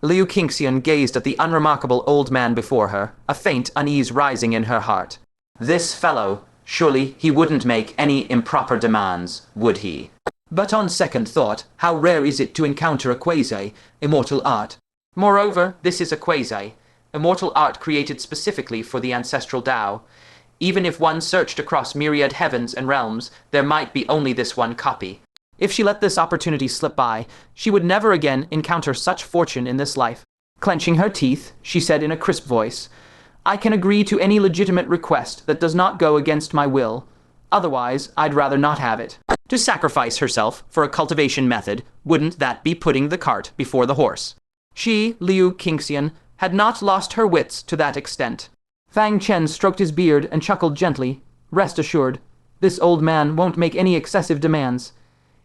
Liu Qingxian gazed at the unremarkable old man before her, a faint unease rising in her heart. This fellow, surely he wouldn't make any improper demands, would he? But on second thought, how rare is it to encounter a quasi-immortal art? Moreover, this is a quasi-immortal art created specifically for the ancestral Tao. Even if one searched across myriad heavens and realms, there might be only this one copy. If she let this opportunity slip by, she would never again encounter such fortune in this life. Clenching her teeth, she said in a crisp voice, "I can agree to any legitimate request that does not go against my will. Otherwise, I'd rather not have it." To sacrifice herself for a cultivation method, wouldn't that be putting the cart before the horse? She, Liu Qingxian, had not lost her wits to that extent. Fang Chen stroked his beard and chuckled gently. "Rest assured, this old man won't make any excessive demands.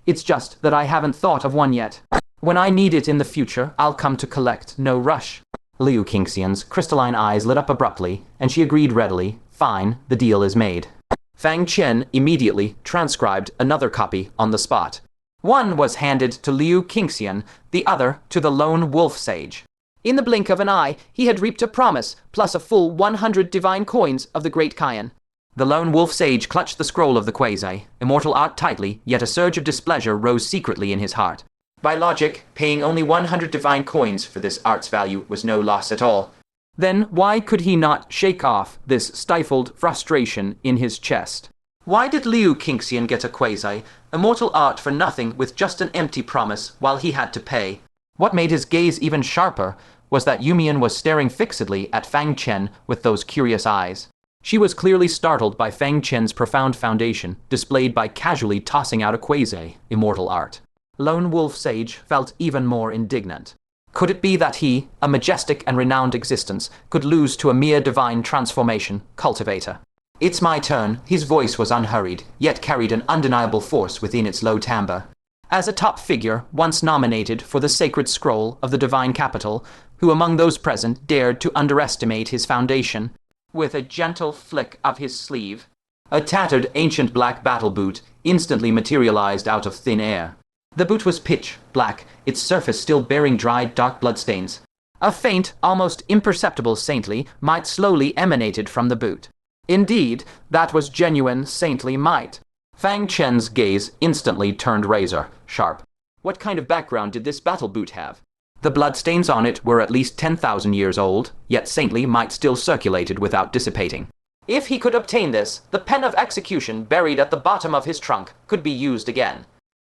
It's just that I haven't thought of one yet. When I need it in the future, I'll come to collect, no rush." Liu Qingxian's crystalline eyes lit up abruptly, and she agreed readily. "Fine, the deal is made." Fang Chen immediately transcribed another copy on the spot. One was handed to Liu Qingxian, the other to the lone wolf sage. In the blink of an eye, he had reaped a promise, plus a full 100 divine coins of the Great Qian. The lone wolf sage clutched the scroll of the quasi-immortal art tightly, yet a surge of displeasure rose secretly in his heart. By logic, paying only 100 divine coins for this art's value was no loss at all. Then why could he not shake off this stifled frustration in his chest? Why did Liu Qingxian get a quasi-immortal art for nothing with just an empty promise while he had to pay? What made his gaze even sharper was that Yumian was staring fixedly at Fang Chen with those curious eyes. She was clearly startled by Fang Chen's profound foundation, displayed by casually tossing out a quasi-immortal art. Lone Wolf Sage felt even more indignant. Could it be that he, a majestic and renowned existence, could lose to a mere divine transformation cultivator? "It's my turn." His voice was unhurried, yet carried an undeniable force within its low timbre. As a top figure, once nominated for the sacred scroll of the divine capital, who among those present dared to underestimate his foundation? With a gentle flick of his sleeve, a tattered ancient black battle boot instantly materialized out of thin air. The boot was pitch black, its surface still bearing dried dark bloodstains. A faint, almost imperceptible saintly might slowly emanated from the boot. Indeed, that was genuine saintly might. Fang Chen's gaze instantly turned razor sharp. What kind of background did this battle boot have? The bloodstains on it were at least 10,000 years old, yet saintly might still circulated without dissipating. If he could obtain this, the pen of execution buried at the bottom of his trunk could be used again.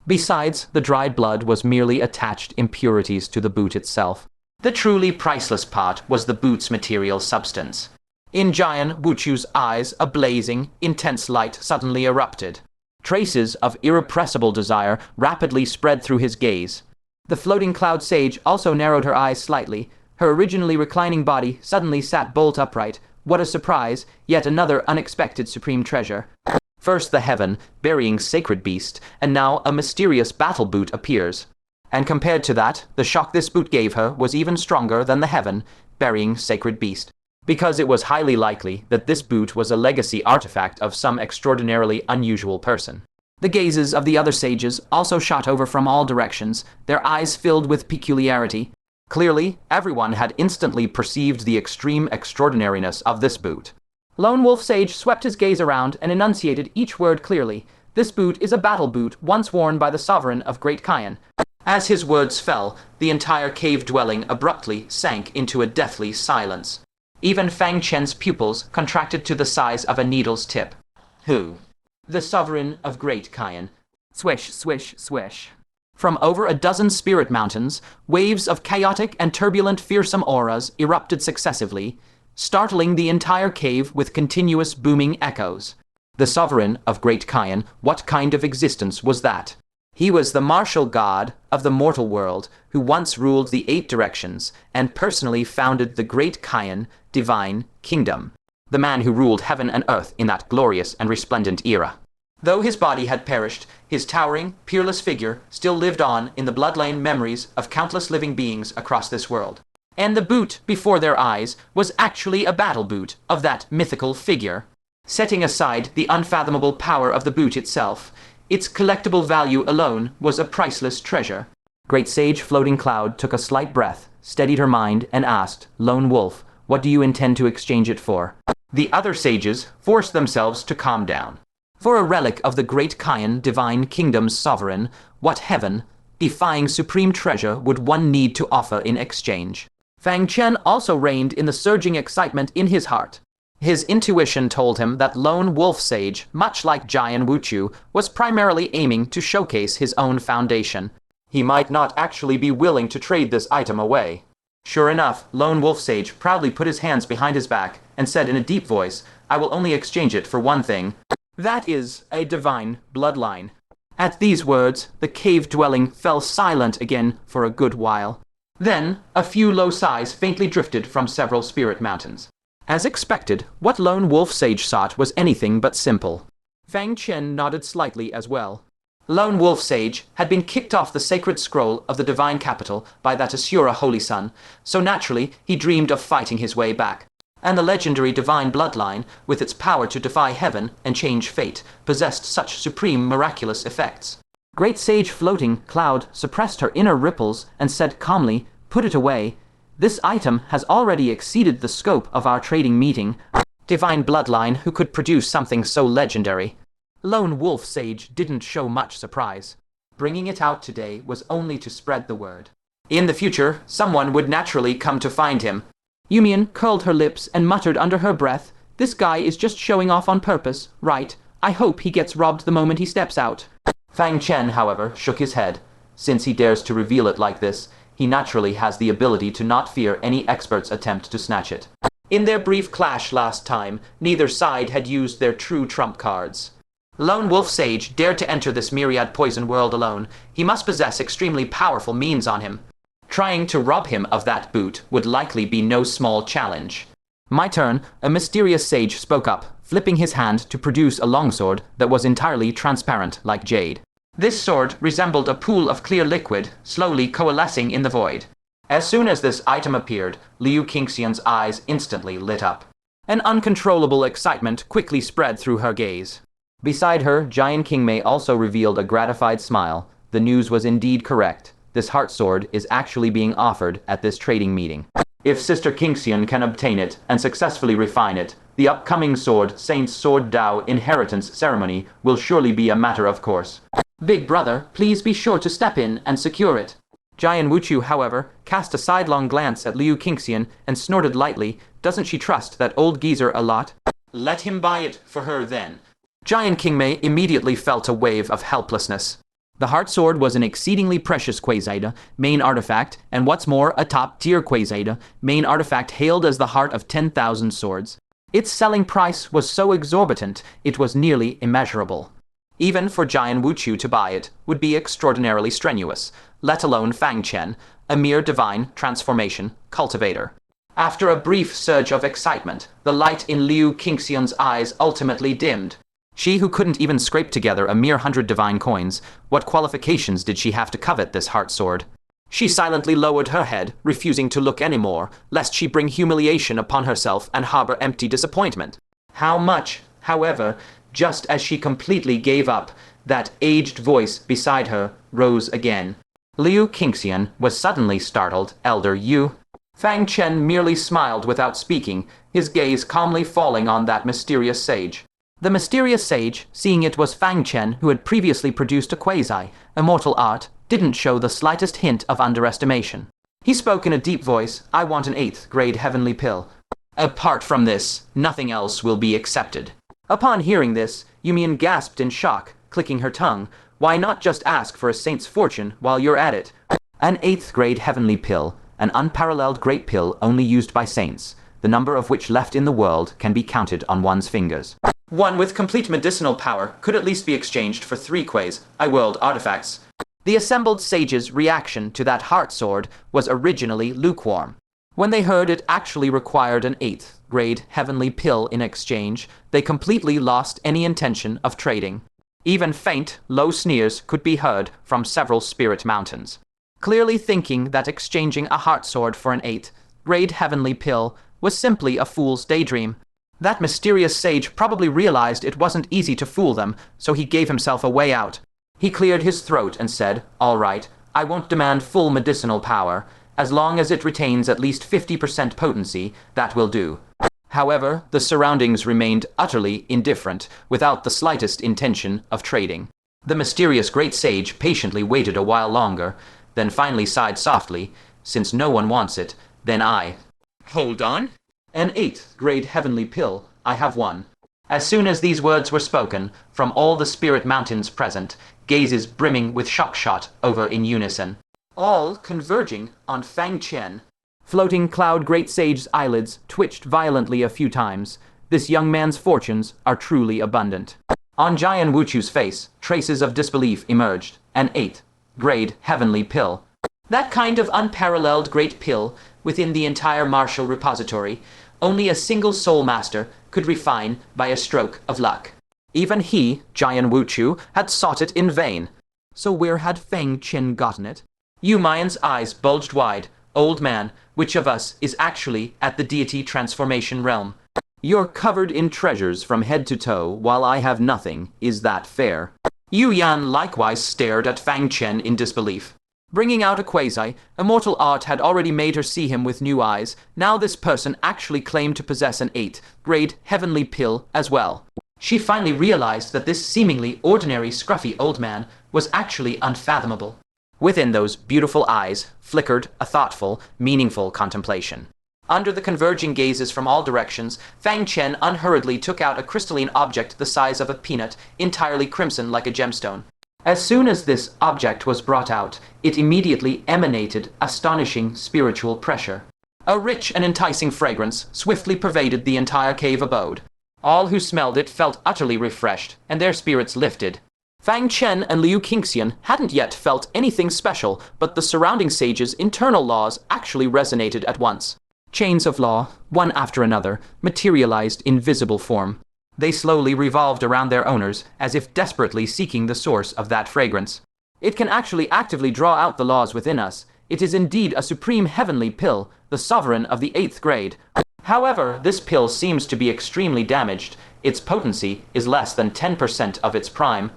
Besides, the dried blood was merely attached impurities to the boot itself. The truly priceless part was the boot's material substance. In Jian Wuchu's eyes, a blazing, intense light suddenly erupted. Traces of irrepressible desire rapidly spread through his gaze. The floating cloud sage also narrowed her eyes slightly. Her originally reclining body suddenly sat bolt upright. What a surprise, yet another unexpected supreme treasure. First the heaven, burying sacred beast, and now a mysterious battle boot appears. And compared to that, the shock this boot gave her was even stronger than the heaven, burying sacred beast. Because it was highly likely that this boot was a legacy artifact of some extraordinarily unusual person. The gazes of the other sages also shot over from all directions, their eyes filled with peculiarity. Clearly, everyone had instantly perceived the extreme extraordinariness of this boot. Lone Wolf Sage swept his gaze around and enunciated each word clearly. This boot is a battle boot once worn by the Sovereign of Great Qian. As his words fell, the entire cave dwelling abruptly sank into a deathly silence. Even Fang Chen's pupils contracted to the size of a needle's tip. Who? The Sovereign of Great Qian. Swish, swish, swish. From over a dozen spirit mountains, waves of chaotic and turbulent fearsome auras erupted successively, startling the entire cave with continuous booming echoes. The Sovereign of Great Qian, what kind of existence was that? He was the martial god of the mortal world who once ruled the 8 directions and personally founded the Great Qian Divine Kingdom. The man who ruled heaven and earth in that glorious and resplendent era. Though his body had perished, his towering, peerless figure still lived on in the bloodline memories of countless living beings across this world. And the boot before their eyes was actually a battle boot of that mythical figure. Setting aside the unfathomable power of the boot itself, its collectible value alone was a priceless treasure. Great Sage Floating Cloud took a slight breath steadied her mind, and asked, "Lone Wolf, what do you intend to exchange it for?" The other sages forced themselves to calm down. For a relic of the Great Qian Divine Kingdom's sovereign, what heaven-defying supreme treasure would one need to offer in exchange? Fang Chen also reigned in the surging excitement in his heart. His intuition told him that Lone Wolf Sage, much like Jian Wuchu, was primarily aiming to showcase his own foundation. He might not actually be willing to trade this item away. Sure enough, Lone Wolf Sage proudly put his hands behind his back and said in a deep voice, "I will only exchange it for one thing. That is a divine bloodline." At these words, the cave-dwelling fell silent again for a good while. Then, a few low sighs faintly drifted from several spirit mountains. As expected, what Lone Wolf Sage sought was anything but simple. Fang Chen nodded slightly as well. Lone Wolf Sage had been kicked off the sacred scroll of the divine capital by that Asura Holy Sun, so naturally he dreamed of fighting his way back. And the legendary Divine Bloodline, with its power to defy heaven and change fate, possessed such supreme miraculous effects. Great Sage Floating Cloud suppressed her inner ripples and said calmly, "Put it away. This item has already exceeded the scope of our trading meeting." Divine Bloodline, who could produce something so legendary? Lone Wolf Sage didn't show much surprise. Bringing it out today was only to spread the word. In the future, someone would naturally come to find him. Yumian curled her lips and muttered under her breath, "This guy is just showing off on purpose, right? I hope he gets robbed the moment he steps out." Fang Chen, however, shook his head. Since he dares to reveal it like this, he naturally has the ability to not fear any expert's attempt to snatch it. In their brief clash last time, neither side had used their true trump cards. Lone Wolf Sage dared to enter this myriad poison world alone. He must possess extremely powerful means on him. Trying to rob him of that boot would likely be no small challenge. "My turn," a mysterious sage spoke up, flipping his hand to produce a longsword that was entirely transparent like jade. This sword resembled a pool of clear liquid, slowly coalescing in the void. As soon as this item appeared, Liu Qingxian's eyes instantly lit up. An uncontrollable excitement quickly spread through her gaze. Beside her, Jian Qingmei also revealed a gratified smile. The news was indeed correct. This heart sword is actually being offered at this trading meeting. If Sister Qingxian can obtain it and successfully refine it, the upcoming Saint's Sword Dao inheritance ceremony will surely be a matter of course. "Big brother, please be sure to step in and secure it." Jian Wuchu, however, cast a sidelong glance at Liu Qingxian and snorted lightly. Doesn't she trust that old geezer a lot? Let him buy it for her then. Jian Qingmei immediately felt a wave of helplessness. The heart sword was an exceedingly precious Quasi-Domain Artifact, and what's more, a top-tier Quasi-Domain Artifact hailed as the heart of 10,000 swords. Its selling price was so exorbitant, it was nearly immeasurable. Even for Jian Wuchu to buy it would be extraordinarily strenuous, let alone Fang Chen, a mere divine transformation cultivator. After a brief surge of excitement, the light in Liu Qingxian's eyes ultimately dimmed. She who couldn't even scrape together a mere 100 divine coins, what qualifications did she have to covet this heart sword? She silently lowered her head, refusing to look any more, lest she bring humiliation upon herself and harbor empty disappointment. How much, however, just as she completely gave up, that aged voice beside her rose again. Liu Qingxian was suddenly startled. "Elder Yu." Fang Chen merely smiled without speaking, his gaze calmly falling on that mysterious sage. The mysterious sage, seeing it was Fang Chen who had previously produced a Quasi-Immortal Art, didn't show the slightest hint of underestimation. He spoke in a deep voice, "I want an 8th grade heavenly pill. Apart from this, nothing else will be accepted." Upon hearing this, Yumian gasped in shock, clicking her tongue. "Why not just ask for a saint's fortune while you're at it?" "An 8th grade heavenly pill, an unparalleled great pill only used by saints, the number of which left in the world can be counted on one's fingers. One with complete medicinal power could at least be exchanged for 3 Quasi-World artifacts." The assembled sages' reaction to that heart sword was originally lukewarm. When they heard it actually required an 8th grade heavenly pill in exchange, they completely lost any intention of trading. Even faint, low sneers could be heard from several spirit mountains. Clearly thinking that exchanging a heart sword for an 8th grade heavenly pill was simply a fool's daydream. That mysterious sage probably realized it wasn't easy to fool them, so he gave himself a way out. He cleared his throat and said, "All right, I won't demand full medicinal power. As long as it retains at least 50% potency, that will do. However, the surroundings remained utterly indifferent, without the slightest intention of trading. The mysterious great sage patiently waited a while longer, then finally sighed softly, "Since no one wants it, then I." "Hold on. An 8th grade heavenly pill. I have one." As soon as these words were spoken, from all the spirit mountains present, gazes brimming with shock shot over in unison, all converging on Fang Chen. Floating Cloud Great Sage's eyelids twitched violently a few times. This young man's fortunes are truly abundant. On Jian Wuchu's face, traces of disbelief emerged. An 8th grade heavenly pill. That kind of unparalleled great pill within the entire martial repository, only a single soul master could refine by a stroke of luck. Even he, Jian Wuchu, had sought it in vain. So where had Fang Chen gotten it? Yu Mayan's eyes bulged wide. "Old man, which of us is actually at the deity transformation realm?" "You're covered in treasures from head to toe, while I have nothing. Is that fair?" Yu Yan likewise stared at Fang Chen in disbelief. Bringing out a Quasi-Immortal Art had already made her see him with new eyes. Now this person actually claimed to possess an 8th grade heavenly pill as well. She finally realized that this seemingly ordinary scruffy old man was actually unfathomable. Within those beautiful eyes flickered a thoughtful, meaningful contemplation. Under the converging gazes from all directions, Fang Chen unhurriedly took out a crystalline object the size of a peanut, entirely crimson like a gemstone. As soon as this object was brought out, it immediately emanated astonishing spiritual pressure. A rich and enticing fragrance swiftly pervaded the entire cave abode. All who smelled it felt utterly refreshed, and their spirits lifted. Fang Chen and Liu Qingxian hadn't yet felt anything special, but the surrounding sage's internal laws actually resonated at once. Chains of law, one after another, materialized in visible form. They slowly revolved around their owners, as if desperately seeking the source of that fragrance. "It can actually actively draw out the laws within us. It is indeed a supreme heavenly pill, the sovereign of the 8th grade. However, this pill seems to be extremely damaged. Its potency is less than 10% of its prime."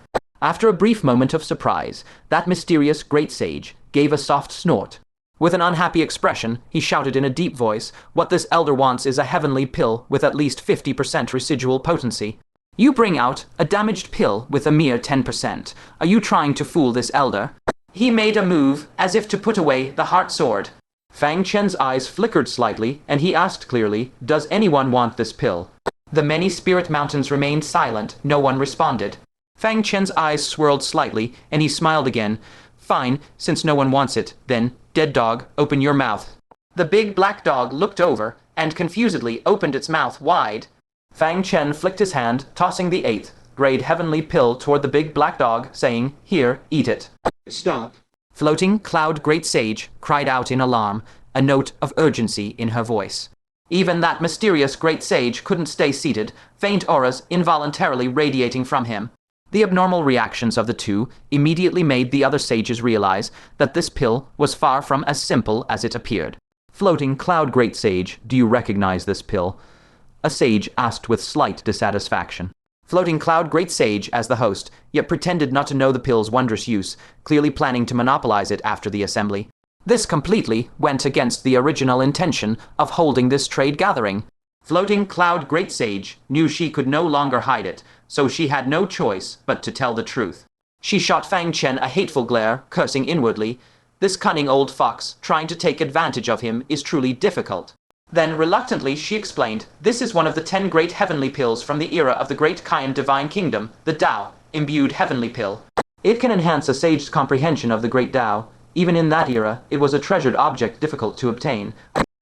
After a brief moment of surprise, that mysterious great sage gave a soft snort. With an unhappy expression, he shouted in a deep voice, "What this elder wants is a heavenly pill with at least 50% residual potency. You bring out a damaged pill with a mere 10%. Are you trying to fool this elder?" He made a move as if to put away the heart sword. Fang Chen's eyes flickered slightly, and he asked clearly, "Does anyone want this pill?" The many spirit mountains remained silent. No one responded. Fang Chen's eyes swirled slightly, and he smiled again. "Fine, since no one wants it, then, dead dog, open your mouth." The big black dog looked over, and confusedly opened its mouth wide. Fang Chen flicked his hand, tossing the 8th grade heavenly pill toward the big black dog, saying, "Here, eat it." "Stop." Floating Cloud Great Sage cried out in alarm, a note of urgency in her voice. Even that mysterious great sage couldn't stay seated, faint auras involuntarily radiating from him. The abnormal reactions of the two immediately made the other sages realize that this pill was far from as simple as it appeared. "Floating Cloud Great Sage, do you recognize this pill?" a sage asked with slight dissatisfaction. Floating Cloud Great Sage, as the host, yet pretended not to know the pill's wondrous use, clearly planning to monopolize it after the assembly. This completely went against the original intention of holding this trade gathering. Floating Cloud Great Sage knew she could no longer hide it, so she had no choice but to tell the truth. She shot Fang Chen a hateful glare, cursing inwardly. This cunning old fox, trying to take advantage of him, is truly difficult. Then, reluctantly, she explained, "This is one of the 10 great heavenly pills from the era of the Great Qian Divine Kingdom, the Tao, imbued heavenly pill. It can enhance a sage's comprehension of the Great Tao. Even in that era, it was a treasured object difficult to obtain.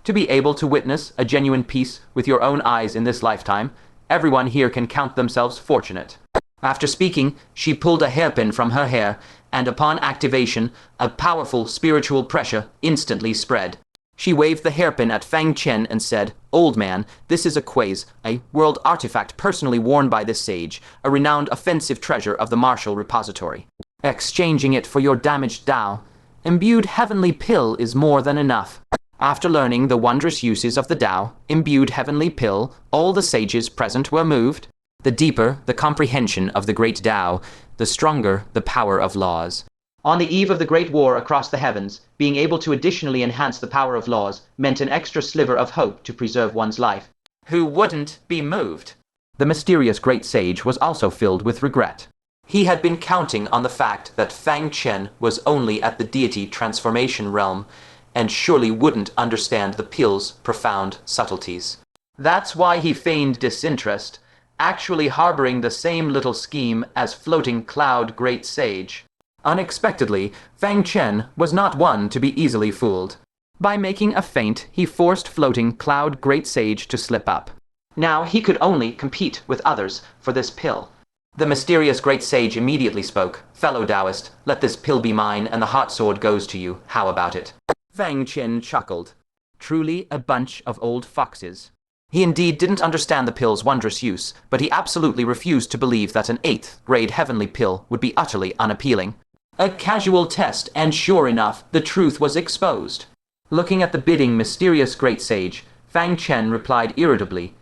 To be able to witness a genuine peace with your own eyes in this lifetime, everyone here can count themselves fortunate." After speaking, she pulled a hairpin from her hair, and upon activation, a powerful spiritual pressure instantly spread. She waved the hairpin at Fang Chen and said, "Old man, this is a Quasi-World Artifact personally worn by this sage, a renowned offensive treasure of the martial repository. Exchanging it for your damaged Tao, imbued heavenly pill is more than enough." After learning the wondrous uses of the Tao, imbued heavenly pill, all the sages present were moved. The deeper the comprehension of the great Tao, the stronger the power of laws. On the eve of the Great War across the heavens, being able to additionally enhance the power of laws meant an extra sliver of hope to preserve one's life. Who wouldn't be moved? The mysterious great sage was also filled with regret. He had been counting on the fact that Fang Chen was only at the deity transformation realm, and surely wouldn't understand the pill's profound subtleties. That's why he feigned disinterest, actually harboring the same little scheme as Floating Cloud Great Sage. Unexpectedly, Fang Chen was not one to be easily fooled. By making a feint, he forced Floating Cloud Great Sage to slip up. Now he could only compete with others for this pill. The mysterious great sage immediately spoke. Fellow Taoist, let this pill be mine and the heart sword goes to you. How about it? Fang Chen chuckled. Truly a bunch of old foxes. He indeed didn't understand the pill's wondrous use, but he absolutely refused to believe that an 8th grade heavenly pill would be utterly unappealing. A casual test, and sure enough, the truth was exposed. Looking at the bidding mysterious great sage, Fang Chen replied irritably,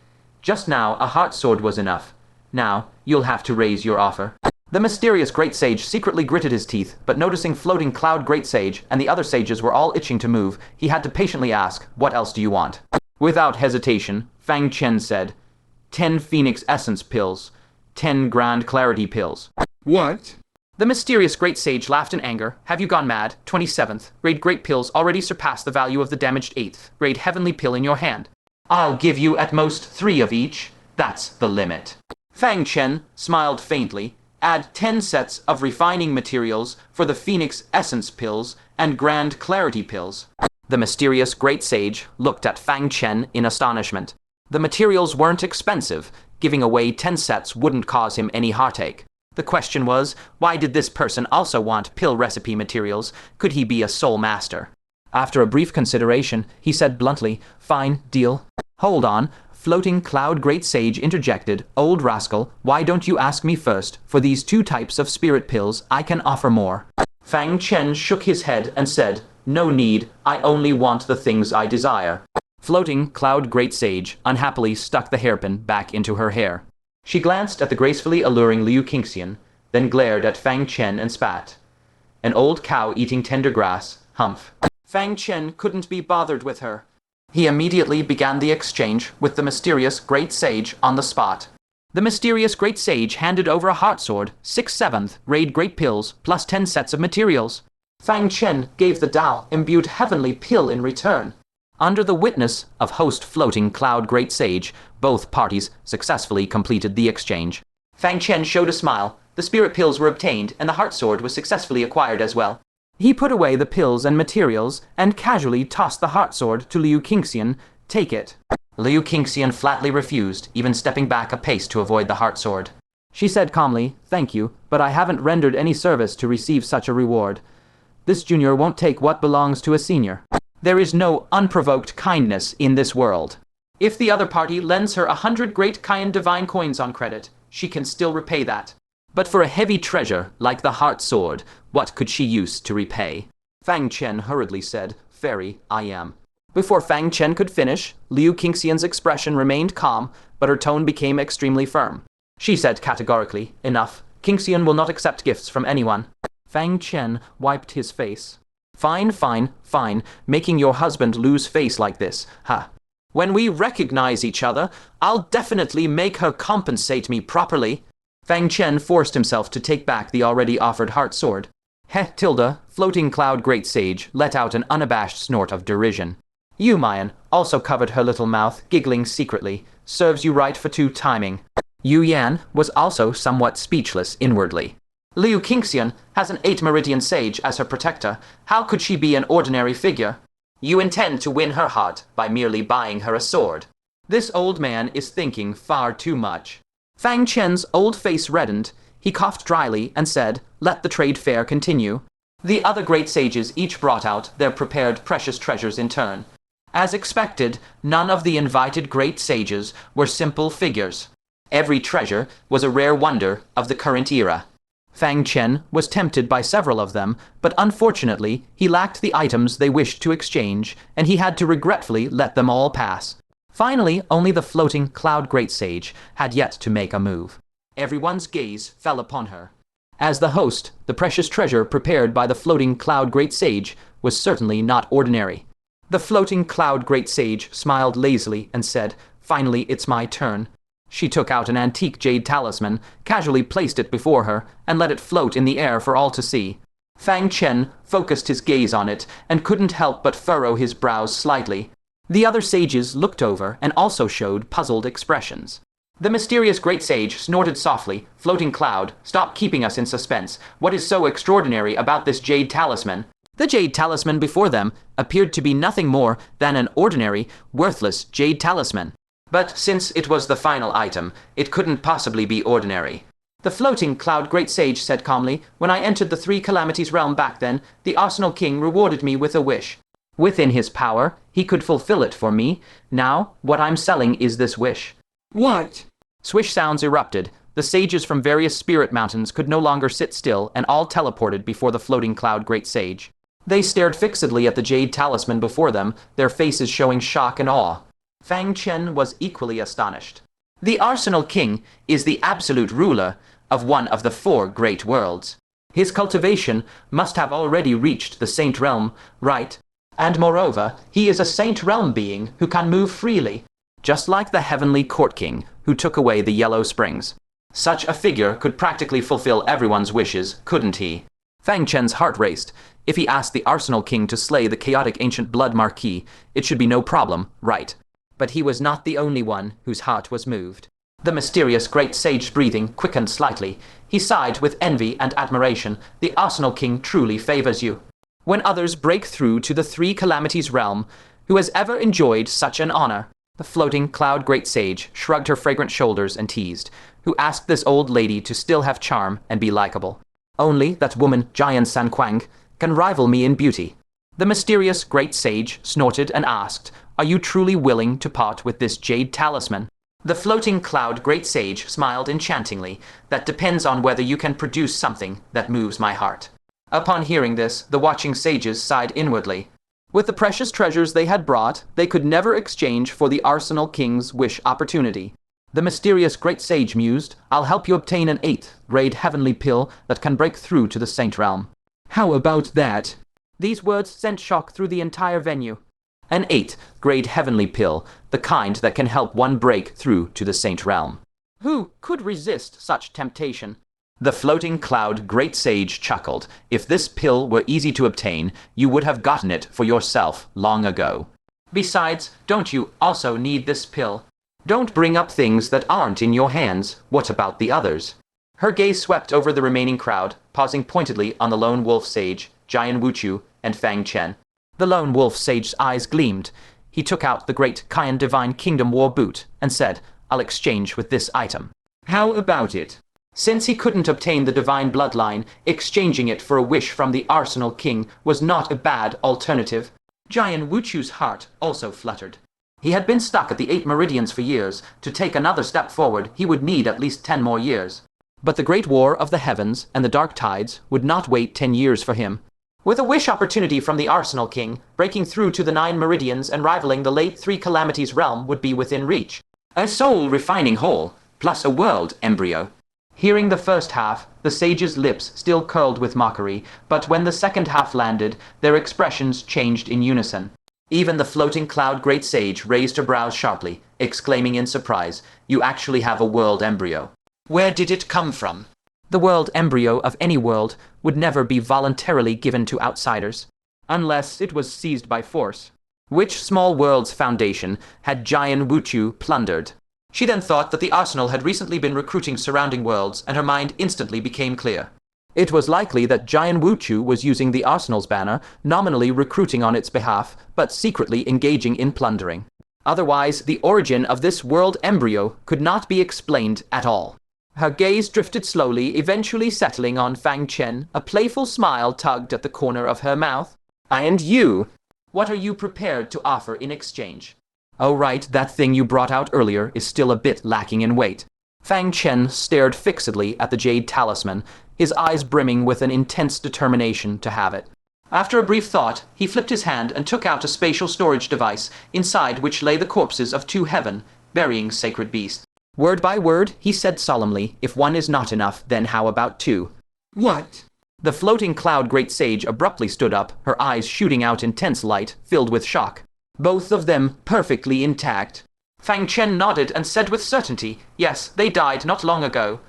"Just now a heart sword was enough. Now you'll have to raise your offer." The mysterious great sage secretly gritted his teeth, but noticing Floating Cloud Great Sage and the other sages were all itching to move, he had to patiently ask, "What else do you want?" Without hesitation, Fang Chen said, 10 Phoenix Essence pills, 10 Grand Clarity pills. What? The mysterious great sage laughed in anger. Have you gone mad? 27th grade great pills already surpass the value of the damaged 8th grade heavenly pill in your hand. I'll give you at most 3 of each. That's the limit. Fang Chen smiled faintly. Add 10 sets of refining materials for the Phoenix Essence pills and Grand Clarity pills. The mysterious great sage looked at Fang Chen in astonishment. The materials weren't expensive. Giving away 10 sets wouldn't cause him any heartache. The question was, why did this person also want pill recipe materials? Could he be a soul master? After a brief consideration, he said bluntly, "Fine, deal." "Hold on." Floating Cloud Great Sage interjected, "Old rascal, why don't you ask me first? For these 2 types of spirit pills, I can offer more." Fang Chen shook his head and said, "No need, I only want the things I desire." Floating Cloud Great Sage unhappily stuck the hairpin back into her hair. She glanced at the gracefully alluring Liu Qingxian, then glared at Fang Chen and spat. An old cow eating tender grass, humph. Fang Chen couldn't be bothered with her. He immediately began the exchange with the mysterious great sage on the spot. The mysterious great sage handed over a heart sword, 6 7th grade great pills, plus 10 sets of materials. Fang Chen gave the Tao-imbued heavenly pill in return. Under the witness of host Floating Cloud Great Sage, both parties successfully completed the exchange. Fang Chen showed a smile. The spirit pills were obtained, and the heart sword was successfully acquired as well. He put away the pills and materials, and casually tossed the heart sword to Liu Qingxian. "Take it." Liu Qingxian flatly refused, even stepping back a pace to avoid the heart sword. She said calmly, "Thank you, but I haven't rendered any service to receive such a reward. This junior won't take what belongs to a senior. There is no unprovoked kindness in this world. If the other party lends her 100 Great Qian divine coins on credit, she can still repay that. But for a heavy treasure like the heart sword, what could she use to repay?" Fang Chen hurriedly said, "Fairy, I am." Before Fang Chen could finish, Liu Qingxian's expression remained calm, but her tone became extremely firm. She said categorically, "Enough. Qingxian will not accept gifts from anyone." Fang Chen wiped his face. "Fine, fine, fine, making your husband lose face like this, ha. When we recognize each other, I'll definitely make her compensate me properly." Fang Chen forced himself to take back the already offered heart sword. Heh, Tilda, Floating Cloud Great Sage, let out an unabashed snort of derision. Yu Mayan also covered her little mouth, giggling secretly. "Serves you right for 2 timing." Yu Yan was also somewhat speechless inwardly. Liu Qingxian has an 8 Meridian Sage as her protector. How could she be an ordinary figure? You intend to win her heart by merely buying her a sword. This old man is thinking far too much. Fang Chen's old face reddened. He coughed dryly and said, "Let the trade fair continue." The other great sages each brought out their prepared precious treasures in turn. As expected, none of the invited great sages were simple figures. Every treasure was a rare wonder of the current era. Fang Chen was tempted by several of them, but unfortunately he lacked the items they wished to exchange, and he had to regretfully let them all pass. Finally, only the Floating Cloud Great Sage had yet to make a move. Everyone's gaze fell upon her. As the host, the precious treasure prepared by the floating cloud great sage was certainly not ordinary. The floating cloud great sage smiled lazily and said, "Finally, it's my turn." She took out an antique jade talisman, casually placed it before her, and let it float in the air for all to see. Fang Chen focused his gaze on it and couldn't help but furrow his brows slightly. The other sages looked over and also showed puzzled expressions. The mysterious great sage snorted softly. "Floating cloud, stop keeping us in suspense. What is so extraordinary about this jade talisman?" The jade talisman before them appeared to be nothing more than an ordinary, worthless jade talisman. But since it was the final item, it couldn't possibly be ordinary. The floating cloud great sage said calmly, "When I entered the Three Calamities realm back then, the Arsenal King rewarded me with a wish. Within his power, he could fulfill it for me. Now, what I'm selling is this wish." "What?" Swish sounds erupted. The sages from various spirit mountains could no longer sit still and all teleported before the floating cloud great sage. They stared fixedly at the jade talisman before them, their faces showing shock and awe. Fang Chen was equally astonished. "The Arsenal King is the absolute ruler of one of the 4 great worlds. His cultivation must have already reached the Saint Realm, right? And moreover, he is a Saint Realm being who can move freely, just like the Heavenly Court King who took away the Yellow Springs. Such a figure could practically fulfill everyone's wishes, couldn't he?" Fang Chen's heart raced. If he asked the Arsenal King to slay the chaotic ancient blood marquis, it should be no problem, right? But he was not the only one whose heart was moved. The mysterious great sage's breathing quickened slightly. He sighed with envy and admiration. "The Arsenal King truly favors you. When others break through to the Three Calamities realm, who has ever enjoyed such an honor?" The floating cloud great sage shrugged her fragrant shoulders and teased. "Who asked this old lady to still have charm and be likable? Only that woman Jian San Quang can rival me in beauty." The mysterious great sage snorted and asked, "Are you truly willing to part with this jade talisman?" The floating cloud great sage smiled enchantingly. "That depends on whether you can produce something that moves my heart." Upon hearing this, the watching sages sighed inwardly. With the precious treasures they had brought, they could never exchange for the Arsenal King's wish opportunity. The mysterious great sage mused, "I'll help you obtain an 8th grade heavenly pill that can break through to the Saint Realm." "How about that?" These words sent shock through the entire venue. An 8th grade heavenly pill, the kind that can help one break through to the Saint Realm. Who could resist such temptation? The floating cloud great sage chuckled. "If this pill were easy to obtain, you would have gotten it for yourself long ago. Besides, don't you also need this pill? Don't bring up things that aren't in your hands. What about the others?" Her gaze swept over the remaining crowd, pausing pointedly on the lone wolf sage, Jian Wuchu, and Fang Chen. The lone wolf sage's eyes gleamed. He took out the great Qian Divine Kingdom War boot and said, "I'll exchange with this item." "How about it?" Since he couldn't obtain the Divine Bloodline, exchanging it for a wish from the Arsenal King was not a bad alternative. Jian Wuchu's heart also fluttered. He had been stuck at the 8 meridians for years. To take another step forward, he would need at least 10 more years. But the Great War of the Heavens and the Dark Tides would not wait 10 years for him. With a wish opportunity from the Arsenal King, breaking through to the 9 meridians and rivaling the late Three Calamities realm would be within reach. A soul-refining hole, plus a world embryo. Hearing the first half, the sage's lips still curled with mockery, but when the second half landed, their expressions changed in unison. Even the floating cloud great sage raised her brows sharply, exclaiming in surprise, "You actually have a world embryo. Where did it come from?" The world embryo of any world would never be voluntarily given to outsiders, unless it was seized by force. Which small world's foundation had Jian Wuchu plundered? She then thought that the arsenal had recently been recruiting surrounding worlds, and her mind instantly became clear. It was likely that Jian Wuchu was using the arsenal's banner, nominally recruiting on its behalf, but secretly engaging in plundering. Otherwise, the origin of this world embryo could not be explained at all. Her gaze drifted slowly, eventually settling on Fang Chen. A playful smile tugged at the corner of her mouth. "And you? What are you prepared to offer in exchange?" "Oh right, that thing you brought out earlier is still a bit lacking in weight." Fang Chen stared fixedly at the jade talisman, his eyes brimming with an intense determination to have it. After a brief thought, he flipped his hand and took out a spatial storage device, inside which lay the corpses of 2 heaven, burying sacred beasts. Word by word, he said solemnly, "If 1 is not enough, then how about 2? What? The floating cloud great sage abruptly stood up, her eyes shooting out intense light, filled with shock. Both of them perfectly intact. Fang Chen nodded and said with certainty, yes, they died not long ago.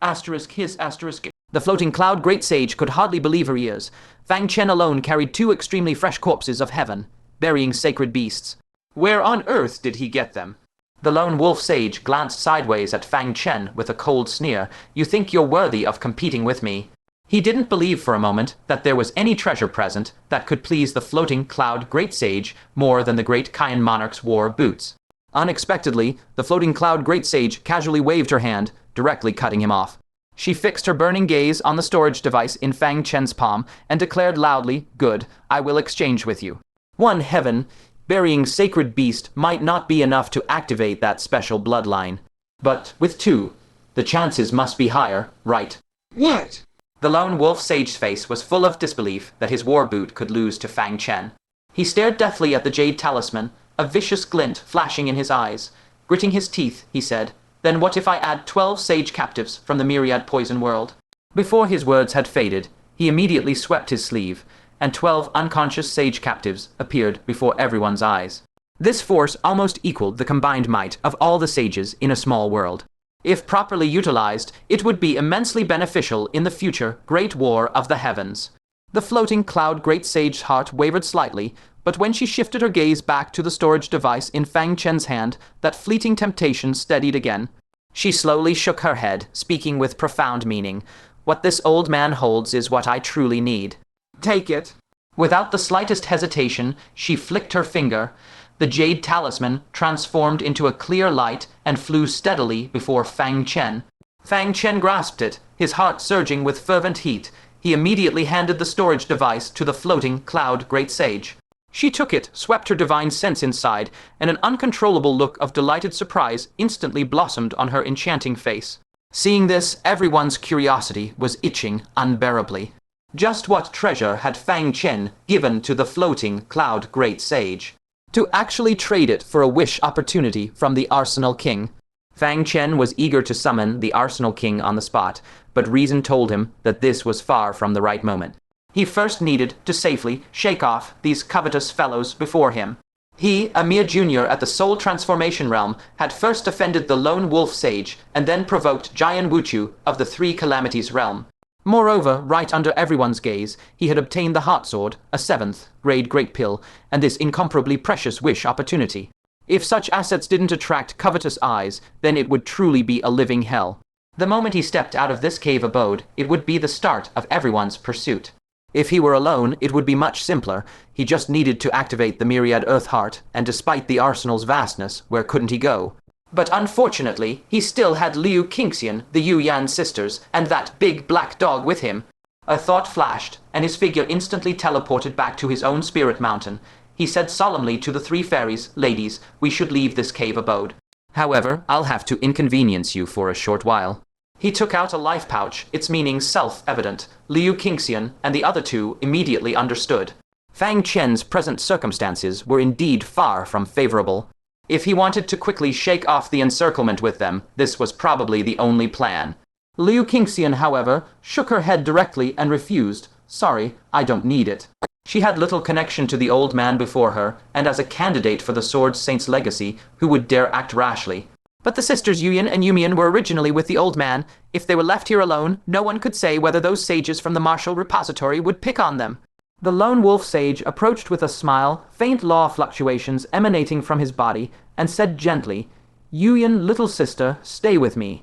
His asterisk. The floating cloud great sage could hardly believe her ears. Fang Chen alone carried 2 extremely fresh corpses of heaven, burying sacred beasts. Where on earth did he get them? The lone wolf sage glanced sideways at Fang Chen with a cold sneer. You think you're worthy of competing with me? He didn't believe for a moment that there was any treasure present that could please the floating cloud great sage more than the great Qian monarch's war boots. Unexpectedly, the floating cloud great sage casually waved her hand, directly cutting him off. She fixed her burning gaze on the storage device in Fang Chen's palm and declared loudly, "Good, I will exchange with you." One heaven, burying sacred beast might not be enough to activate that special bloodline. But with 2, the chances must be higher, right? What? The lone wolf sage's face was full of disbelief that his war boot could lose to Fang Chen. He stared deathly at the jade talisman, a vicious glint flashing in his eyes. Gritting his teeth, he said, "Then what if I add 12 sage captives from the myriad poison world?" Before his words had faded, he immediately swept his sleeve, and 12 unconscious sage captives appeared before everyone's eyes. This force almost equaled the combined might of all the sages in a small world. If properly utilized, it would be immensely beneficial in the future great war of the heavens. The floating cloud great sage's heart wavered slightly, but when she shifted her gaze back to the storage device in Fang Chen's hand, that fleeting temptation steadied again. She slowly shook her head, speaking with profound meaning. What this old man holds is what I truly need. Take it. Without the slightest hesitation, she flicked her finger. The jade talisman transformed into a clear light and flew steadily before Fang Chen. Fang Chen grasped it, his heart surging with fervent heat. He immediately handed the storage device to the floating cloud great sage. She took it, swept her divine sense inside, and an uncontrollable look of delighted surprise instantly blossomed on her enchanting face. Seeing this, everyone's curiosity was itching unbearably. Just what treasure had Fang Chen given to the floating cloud great sage? To actually trade it for a wish opportunity from the Arsenal King. Fang Chen was eager to summon the Arsenal King on the spot, but reason told him that this was far from the right moment. He first needed to safely shake off these covetous fellows before him. He, a mere junior at the Soul Transformation Realm, had first offended the Lone Wolf Sage and then provoked Jian Wuchu of the Three Calamities Realm. Moreover, right under everyone's gaze, he had obtained the Heart Sword, a 7th grade Great Pill, and this incomparably precious wish opportunity. If such assets didn't attract covetous eyes, then it would truly be a living hell. The moment he stepped out of this cave abode, it would be the start of everyone's pursuit. If he were alone, it would be much simpler. He just needed to activate the Myriad Earth Heart, and despite the arsenal's vastness, where couldn't he go? But unfortunately, he still had Liu Qingxian, the Yu Yan sisters, and that big black dog with him. A thought flashed, and his figure instantly teleported back to his own spirit mountain. He said solemnly to the 3 fairies, "Ladies, we should leave this cave abode. However, I'll have to inconvenience you for a short while." He took out a life pouch, its meaning self-evident. Liu Qingxian and the other 2 immediately understood. Fang Chen's present circumstances were indeed far from favorable. If he wanted to quickly shake off the encirclement with them, this was probably the only plan. Liu Qingxian, however, shook her head directly and refused. "Sorry, I don't need it." She had little connection to the old man before her, and as a candidate for the Sword Saint's legacy, who would dare act rashly? But the sisters Yuyan and Yumian were originally with the old man. If they were left here alone, no one could say whether those sages from the martial repository would pick on them. The lone wolf sage approached with a smile, faint law fluctuations emanating from his body, and said gently, "Yuyan, little sister, stay with me.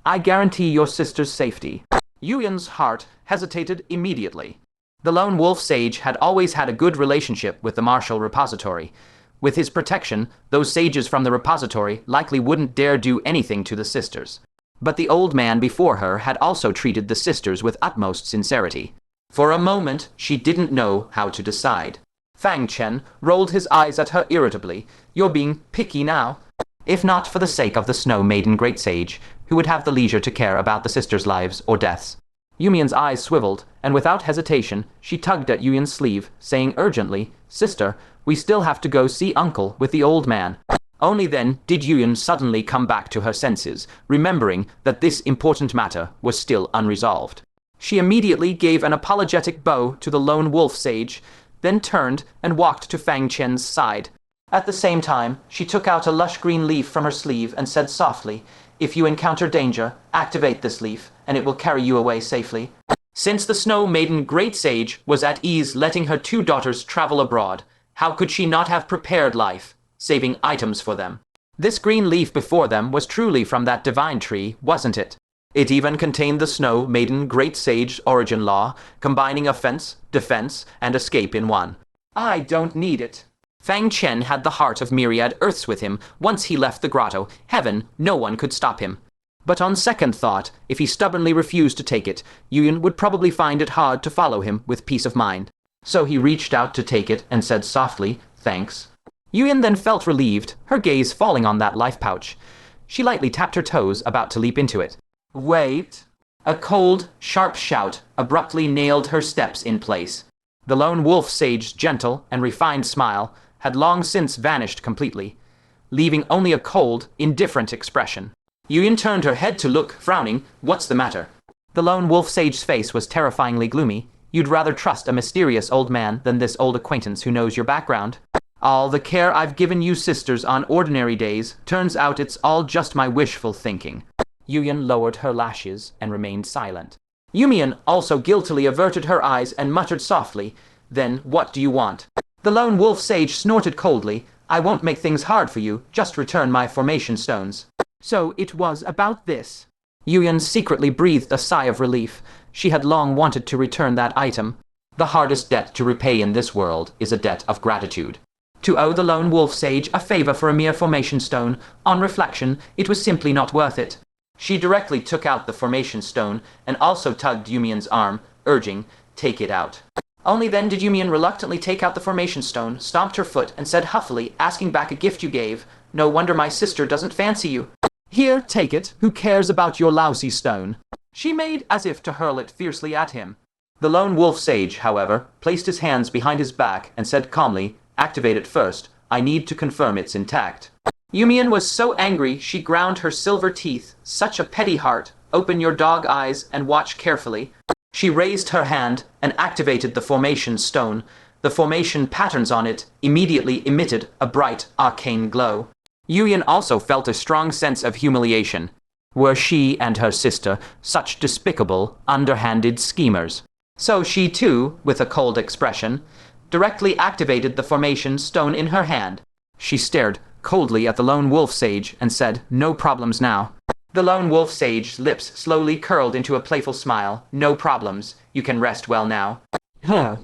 I guarantee your sister's safety." Yuyan's heart hesitated immediately. The lone wolf sage had always had a good relationship with the martial repository. With his protection, those sages from the repository likely wouldn't dare do anything to the sisters. But the old man before her had also treated the sisters with utmost sincerity. For a moment, she didn't know how to decide. Fang Chen rolled his eyes at her irritably. "You're being picky now." If not for the sake of the Snow Maiden Great Sage, who would have the leisure to care about the sisters' lives or deaths. Yumian's eyes swiveled, and without hesitation, she tugged at Yuyan's sleeve, saying urgently, "Sister, we still have to go see Uncle with the old man." Only then did Yuyan suddenly come back to her senses, remembering that this important matter was still unresolved. She immediately gave an apologetic bow to the lone wolf sage, then turned and walked to Fang Chen's side. At the same time, she took out a lush green leaf from her sleeve and said softly, "If you encounter danger, activate this leaf, and it will carry you away safely." Since the Snow Maiden Great Sage was at ease letting her 2 daughters travel abroad, how could she not have prepared life, saving items for them? This green leaf before them was truly from that divine tree, wasn't it? It even contained the Snow Maiden Great Sage origin law, combining offense, defense, and escape in one. I don't need it. Fang Chen had the heart of myriad Earths with him. Once he left the grotto, heaven, no one could stop him. But on second thought, if he stubbornly refused to take it, Yuyan would probably find it hard to follow him with peace of mind. So he reached out to take it and said softly, "Thanks." Yuyan then felt relieved, her gaze falling on that life pouch. She lightly tapped her toes, about to leap into it. Wait. A cold, sharp shout abruptly nailed her steps in place. The lone wolf sage's gentle and refined smile had long since vanished completely, leaving only a cold, indifferent expression. Yuyan turned her head to look, frowning. "What's the matter?" The lone wolf sage's face was terrifyingly gloomy. "You'd rather trust a mysterious old man than this old acquaintance who knows your background. All the care I've given you sisters on ordinary days, turns out it's all just my wishful thinking." Yuyan lowered her lashes and remained silent. Yumian also guiltily averted her eyes and muttered softly, "Then what do you want?" The lone wolf sage snorted coldly. "I won't make things hard for you, just return my formation stones." So it was about this. Yuyan secretly breathed a sigh of relief. She had long wanted to return that item. The hardest debt to repay in this world is a debt of gratitude. To owe the lone wolf sage a favor for a mere formation stone, on reflection, it was simply not worth it. She directly took out the formation stone and also tugged Yumian's arm, urging, "Take it out." Only then did Yumian reluctantly take out the formation stone, stomped her foot, and said huffily, asking back a gift you gave, "No wonder my sister doesn't fancy you." "Here, take it. Who cares about your lousy stone?" She made as if to hurl it fiercely at him. The lone wolf sage, however, placed his hands behind his back and said calmly, "Activate it first. I need to confirm it's intact." Yumian was so angry she ground her silver teeth. Such a petty heart. Open your dog eyes and watch carefully. She raised her hand and activated the formation stone. The formation patterns on it immediately emitted a bright, arcane glow. Yuyan also felt a strong sense of humiliation. Were she and her sister such despicable, underhanded schemers? So she too, with a cold expression, directly activated the formation stone in her hand. She stared coldly at the lone wolf sage and said, "No problems now." The lone wolf sage's lips slowly curled into a playful smile. "No problems. You can rest well now." Huh.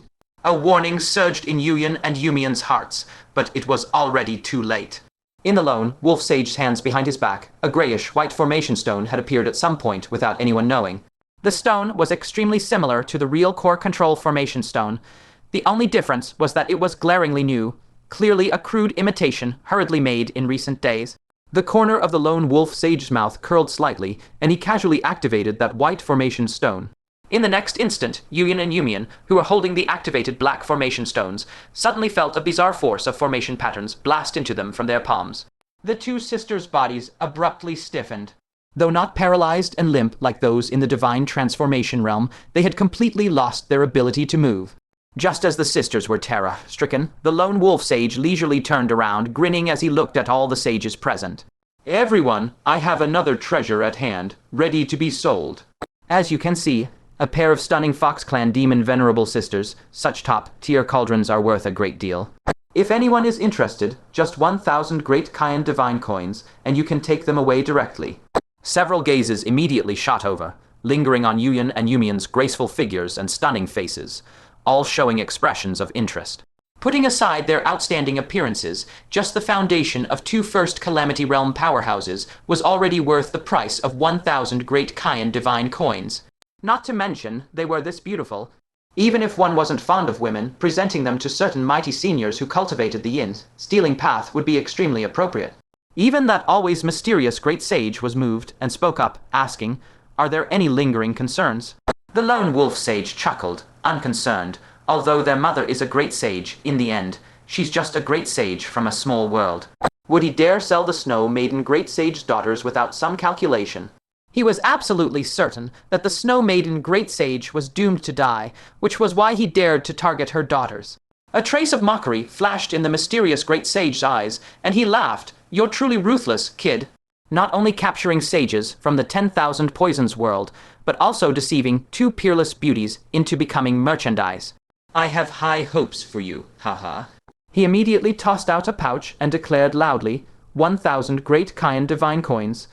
A warning surged in Yuyan and Yumian's hearts, but it was already too late. In the lone wolf sage's hands behind his back, a grayish-white formation stone had appeared at some point without anyone knowing. The stone was extremely similar to the real core control formation stone. The only difference was that it was glaringly new, clearly a crude imitation hurriedly made in recent days. The corner of the lone wolf sage's mouth curled slightly, and he casually activated that white formation stone. In the next instant, Yuyan and Yumian, who were holding the activated black formation stones, suddenly felt a bizarre force of formation patterns blast into them from their palms. The 2 sisters' bodies abruptly stiffened. Though not paralyzed and limp like those in the divine transformation realm, they had completely lost their ability to move. Just as the sisters were terror-stricken, the lone wolf sage leisurely turned around, grinning as he looked at all the sages present. "Everyone, I have another treasure at hand, ready to be sold." As you can see, a pair of stunning Fox Clan demon venerable sisters. Such top-tier cauldrons are worth a great deal. If anyone is interested, just 1,000 Great Qian divine coins, and you can take them away directly. Several gazes immediately shot over, lingering on Yuyan and Yumian's graceful figures and stunning faces, all showing expressions of interest. Putting aside their outstanding appearances, just the foundation of 2 First Calamity Realm powerhouses was already worth the price of 1,000 Great Qian divine coins. Not to mention, they were this beautiful. Even if one wasn't fond of women, presenting them to certain mighty seniors who cultivated the Yin's stealing path would be extremely appropriate. Even that always mysterious great sage was moved and spoke up, asking, "Are there any lingering concerns?" The lone wolf sage chuckled, unconcerned. Although their mother is a great sage, in the end, she's just a great sage from a small world. Would he dare sell the Snow Maiden Great Sage's daughters without some calculation? He was absolutely certain that the Snow Maiden Great Sage was doomed to die, which was why he dared to target her daughters. A trace of mockery flashed in the mysterious Great Sage's eyes, and he laughed. "You're truly ruthless, kid. Not only capturing sages from the 10,000 Poisons world, but also deceiving two peerless beauties into becoming merchandise. I have high hopes for you, haha." He immediately tossed out a pouch and declared loudly, 1,000 Great Qian divine coins.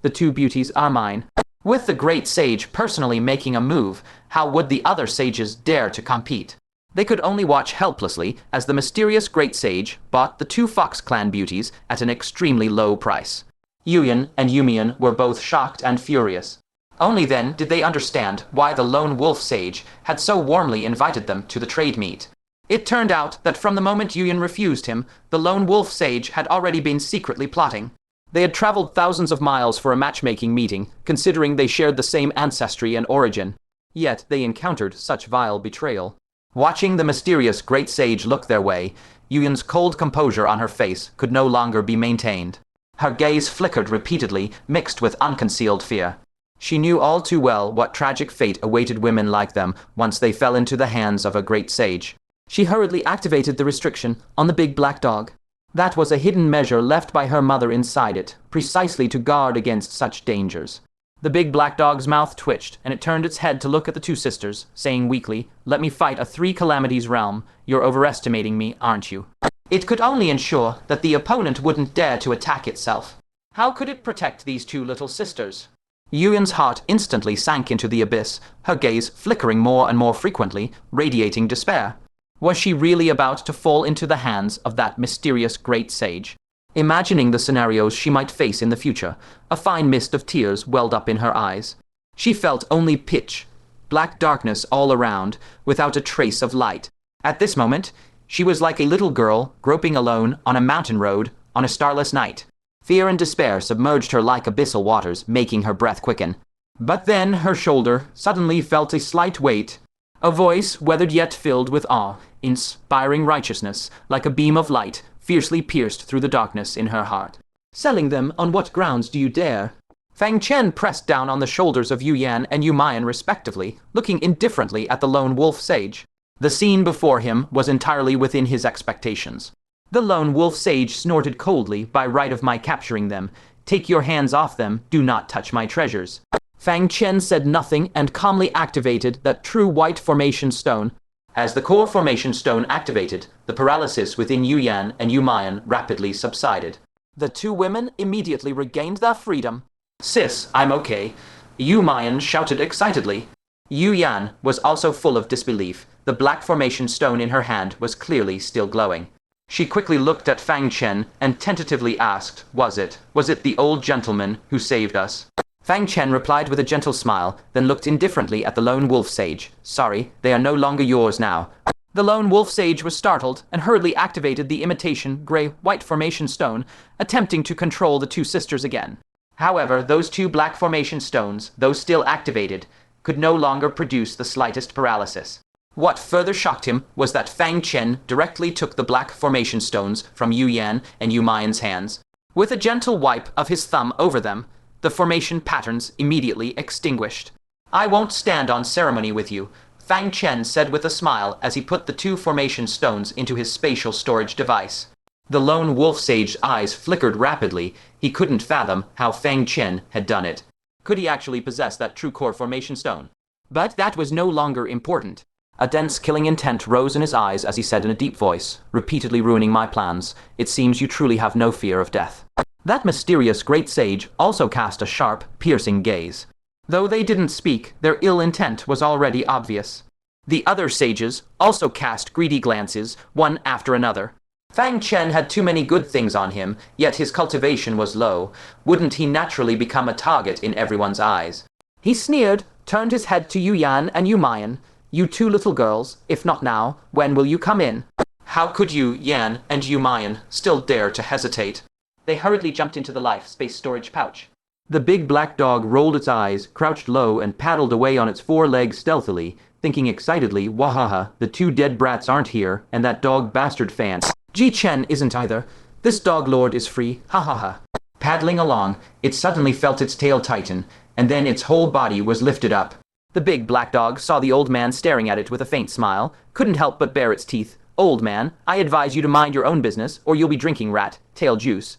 The two beauties are mine. With the Great Sage personally making a move, how would the other sages dare to compete? They could only watch helplessly as the mysterious Great Sage bought the two Fox Clan beauties at an extremely low price. Yuyan and Yumian were both shocked and furious. Only then did they understand why the Lone Wolf Sage had so warmly invited them to the trade meet. It turned out that from the moment Yuyan refused him, the Lone Wolf Sage had already been secretly plotting. They had traveled thousands of miles for a matchmaking meeting, considering they shared the same ancestry and origin. Yet they encountered such vile betrayal. Watching the mysterious Great Sage look their way, Yuyan's cold composure on her face could no longer be maintained. Her gaze flickered repeatedly, mixed with unconcealed fear. She knew all too well what tragic fate awaited women like them once they fell into the hands of a Great Sage. She hurriedly activated the restriction on the big black dog. That was a hidden measure left by her mother inside it, precisely to guard against such dangers. The big black dog's mouth twitched, and it turned its head to look at the two sisters, saying weakly, "Let me fight a three calamities realm. You're overestimating me, aren't you?" It could only ensure that the opponent wouldn't dare to attack itself. How could it protect these two little sisters? Yuyan's heart instantly sank into the abyss, her gaze flickering more and more frequently, radiating despair. Was she really about to fall into the hands of that mysterious Great Sage? Imagining the scenarios she might face in the future, a fine mist of tears welled up in her eyes. She felt only pitch, black darkness all around, without a trace of light. At this moment, she was like a little girl groping alone on a mountain road on a starless night. Fear and despair submerged her like abyssal waters, making her breath quicken. But then her shoulder suddenly felt a slight weight. A voice, weathered yet filled with awe, inspiring righteousness, like a beam of light, fiercely pierced through the darkness in her heart. "Selling them on what grounds do you dare?" Fang Chen pressed down on the shoulders of Yuyan and Yumayan respectively, looking indifferently at the Lone Wolf Sage. The scene before him was entirely within his expectations. The Lone Wolf Sage snorted coldly, "By right of my capturing them. Take your hands off them, do not touch my treasures." Fang Chen said nothing and calmly activated that true white formation stone. As the core formation stone activated, the paralysis within Yuyan and Yumayan rapidly subsided. The two women immediately regained their freedom. "Sis, I'm okay," Yumayan shouted excitedly. Yuyan was also full of disbelief. The black formation stone in her hand was clearly still glowing. She quickly looked at Fang Chen and tentatively asked, Was it the old gentleman who saved us?" Fang Chen replied with a gentle smile, then looked indifferently at the Lone Wolf Sage. "Sorry, they are no longer yours now." The Lone Wolf Sage was startled and hurriedly activated the imitation gray-white formation stone, attempting to control the two sisters again. However, those two black formation stones, though still activated, could no longer produce the slightest paralysis. What further shocked him was that Fang Chen directly took the black formation stones from Yuyan and Yumayan's hands. With a gentle wipe of his thumb over them, the formation patterns immediately extinguished. "I won't stand on ceremony with you," Fang Chen said with a smile as he put the two formation stones into his spatial storage device. The Lone Wolf Sage's eyes flickered rapidly. He couldn't fathom how Fang Chen had done it. Could he actually possess that true core formation stone? But that was no longer important. A dense killing intent rose in his eyes as he said in a deep voice, "Repeatedly ruining my plans. It seems you truly have no fear of death." That mysterious Great Sage also cast a sharp, piercing gaze. Though they didn't speak, their ill intent was already obvious. The other sages also cast greedy glances, one after another. Fang Chen had too many good things on him, yet his cultivation was low. Wouldn't he naturally become a target in everyone's eyes? He sneered, turned his head to Yuyan and Yumayan. "You two little girls, if not now, when will you come in?" How could Yan and Yumayan still dare to hesitate? They hurriedly jumped into the life space storage pouch. The big black dog rolled its eyes, crouched low, and paddled away on its four legs stealthily, thinking excitedly, "Wahaha, the two dead brats aren't here, and that dog bastard Fan Ji Chen isn't either. This dog lord is free, ha ha ha." Paddling along, it suddenly felt its tail tighten. and then its whole body was lifted up. The big black dog saw the old man staring at it with a faint smile, couldn't help but bare its teeth. "Old man, I advise you to mind your own business, or you'll be drinking rat-tail juice."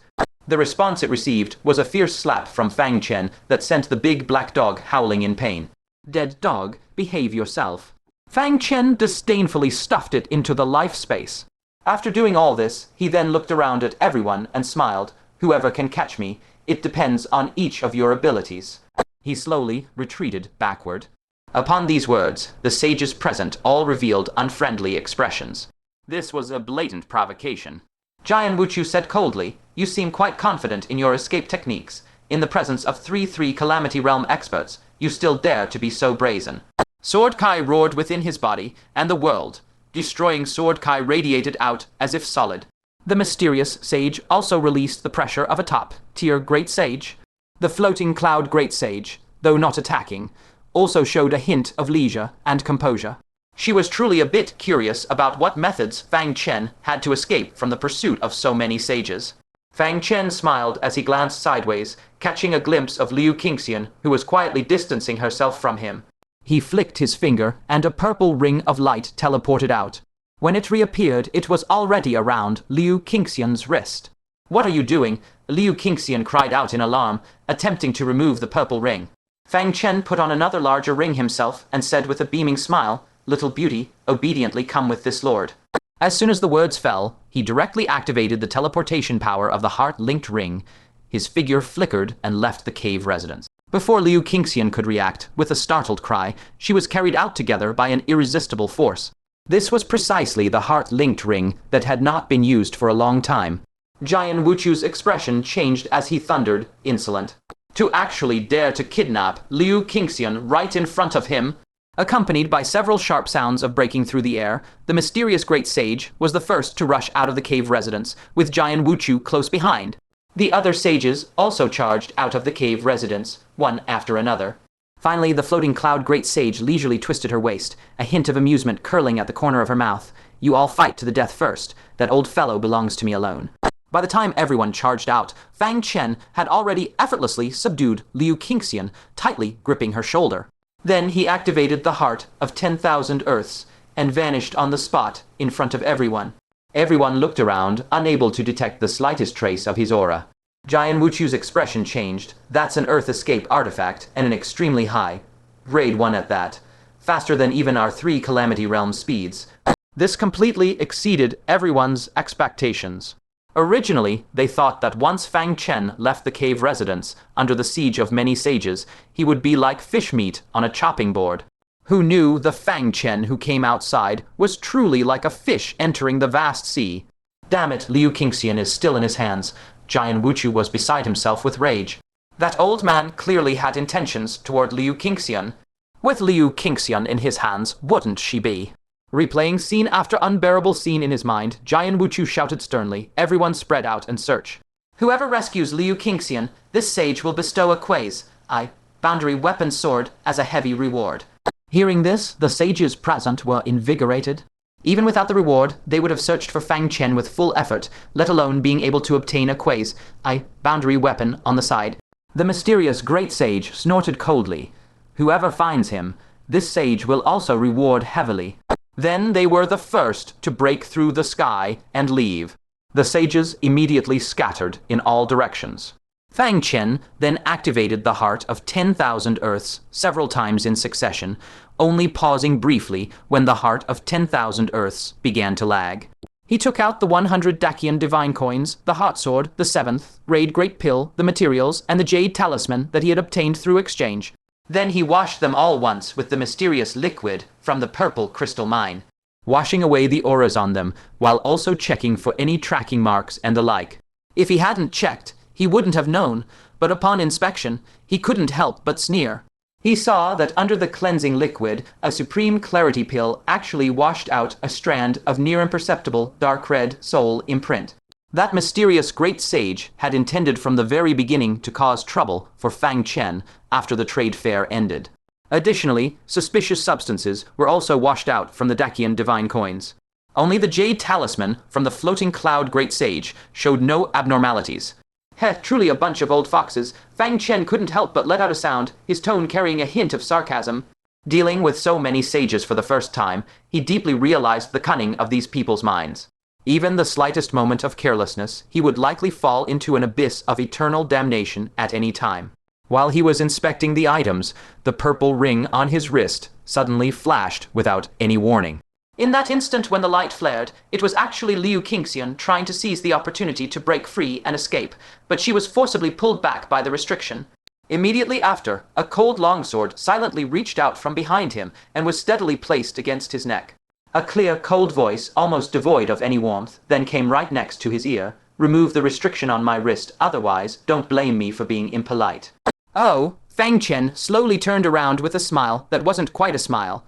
The response it received was a fierce slap from Fang Chen that sent the big black dog howling in pain. "Dead dog, behave yourself." Fang Chen disdainfully stuffed it into the life space. After doing all this, he then looked around at everyone and smiled. "Whoever can catch me, it depends on each of your abilities." He slowly retreated backward. Upon these words, the sages present all revealed unfriendly expressions. This was a blatant provocation. Jian Wuchu said coldly, "You seem quite confident in your escape techniques. In the presence of three Calamity Realm experts, you still dare to be so brazen." Sword Kai roared within his body, and the world, destroying Sword Kai, radiated out as if solid. The mysterious sage also released the pressure of a top-tier great sage. The floating cloud great sage, though not attacking, also showed a hint of leisure and composure. She was truly a bit curious about what methods Fang Chen had to escape from the pursuit of so many sages. Fang Chen smiled as he glanced sideways, catching a glimpse of Liu Qingxian, who was quietly distancing herself from him. He flicked his finger, and a purple ring of light teleported out. When it reappeared, it was already around Liu Qingxian's wrist. "What are you doing?" Liu Qingxian cried out in alarm, attempting to remove the purple ring. Fang Chen put on another larger ring himself and said with a beaming smile, "Little beauty, obediently come with this lord." As soon as the words fell, he directly activated the teleportation power of the heart-linked ring. His figure flickered and left the cave residence. Before Liu Qingxian could react, with a startled cry, she was carried out together by an irresistible force. This was precisely the heart-linked ring that had not been used for a long time. Jian Wuchu's expression changed as he thundered, insolent. To actually dare to kidnap Liu Qingxian right in front of him. Accompanied by several sharp sounds of breaking through the air, the mysterious great sage was the first to rush out of the cave residence, with Jian Wuchu close behind. The other sages also charged out of the cave residence, one after another. Finally, the floating cloud great sage leisurely twisted her waist, a hint of amusement curling at the corner of her mouth. "You all fight to the death first. That old fellow belongs to me alone." By the time everyone charged out, Fang Chen had already effortlessly subdued Liu Qingxian, tightly gripping her shoulder. Then he activated the heart of 10,000 Earths and vanished on the spot in front of everyone. Everyone looked around, unable to detect the slightest trace of his aura. Jian Wuchu's expression changed. "That's an Earth escape artifact, and an extremely high. Grade 1 at that. Faster than even our 3 Calamity Realm speeds." This completely exceeded everyone's expectations. Originally, they thought that once Fang Chen left the cave residence, under the siege of many sages, he would be like fish meat on a chopping board. Who knew the Fang Chen who came outside was truly like a fish entering the vast sea? Damn it, Liu Qingxian is still in his hands. Jian Wuchu was beside himself with rage. That old man clearly had intentions toward Liu Qingxian. With Liu Qingxian in his hands, wouldn't she be? Replaying scene after unbearable scene in his mind, Jian Wuchu shouted sternly. Everyone spread out and search. "Whoever rescues Liu Qingxian, this sage will bestow a boundary weapon sword as a heavy reward." Hearing this, the sages present were invigorated. Even without the reward, they would have searched for Fang Chen with full effort, let alone being able to obtain a boundary weapon on the side. The mysterious great sage snorted coldly. "Whoever finds him, this sage will also reward heavily." Then they were the first to break through the sky and leave. The sages immediately scattered in all directions. Fang Chen then activated the heart of 10,000 Earths several times in succession, only pausing briefly when the heart of 10,000 Earths began to lag. He took out the 100 Dacian divine coins, the hot sword, the 7th, raid great pill, the materials, and the jade talisman that he had obtained through exchange. Then he washed them all once with the mysterious liquid from the purple crystal mine, washing away the auras on them, while also checking for any tracking marks and the like. If he hadn't checked, he wouldn't have known, but upon inspection, he couldn't help but sneer. He saw that under the cleansing liquid, a supreme clarity pill actually washed out a strand of near-imperceptible dark red soul imprint. That mysterious great sage had intended from the very beginning to cause trouble for Fang Chen after the trade fair ended. Additionally, suspicious substances were also washed out from the Dacian divine coins. Only the jade talisman from the floating cloud great sage showed no abnormalities. Heh, truly a bunch of old foxes. Fang Chen couldn't help but let out a sound, his tone carrying a hint of sarcasm. Dealing with so many sages for the first time, he deeply realized the cunning of these people's minds. Even the slightest moment of carelessness, he would likely fall into an abyss of eternal damnation at any time. While he was inspecting the items, the purple ring on his wrist suddenly flashed without any warning. In that instant when the light flared, it was actually Liu Qingxian trying to seize the opportunity to break free and escape, but she was forcibly pulled back by the restriction. Immediately after, a cold longsword silently reached out from behind him and was steadily placed against his neck. A clear, cold voice, almost devoid of any warmth, then came right next to his ear. "Remove the restriction on my wrist, otherwise don't blame me for being impolite." Oh, Fang Chen slowly turned around with a smile that wasn't quite a smile,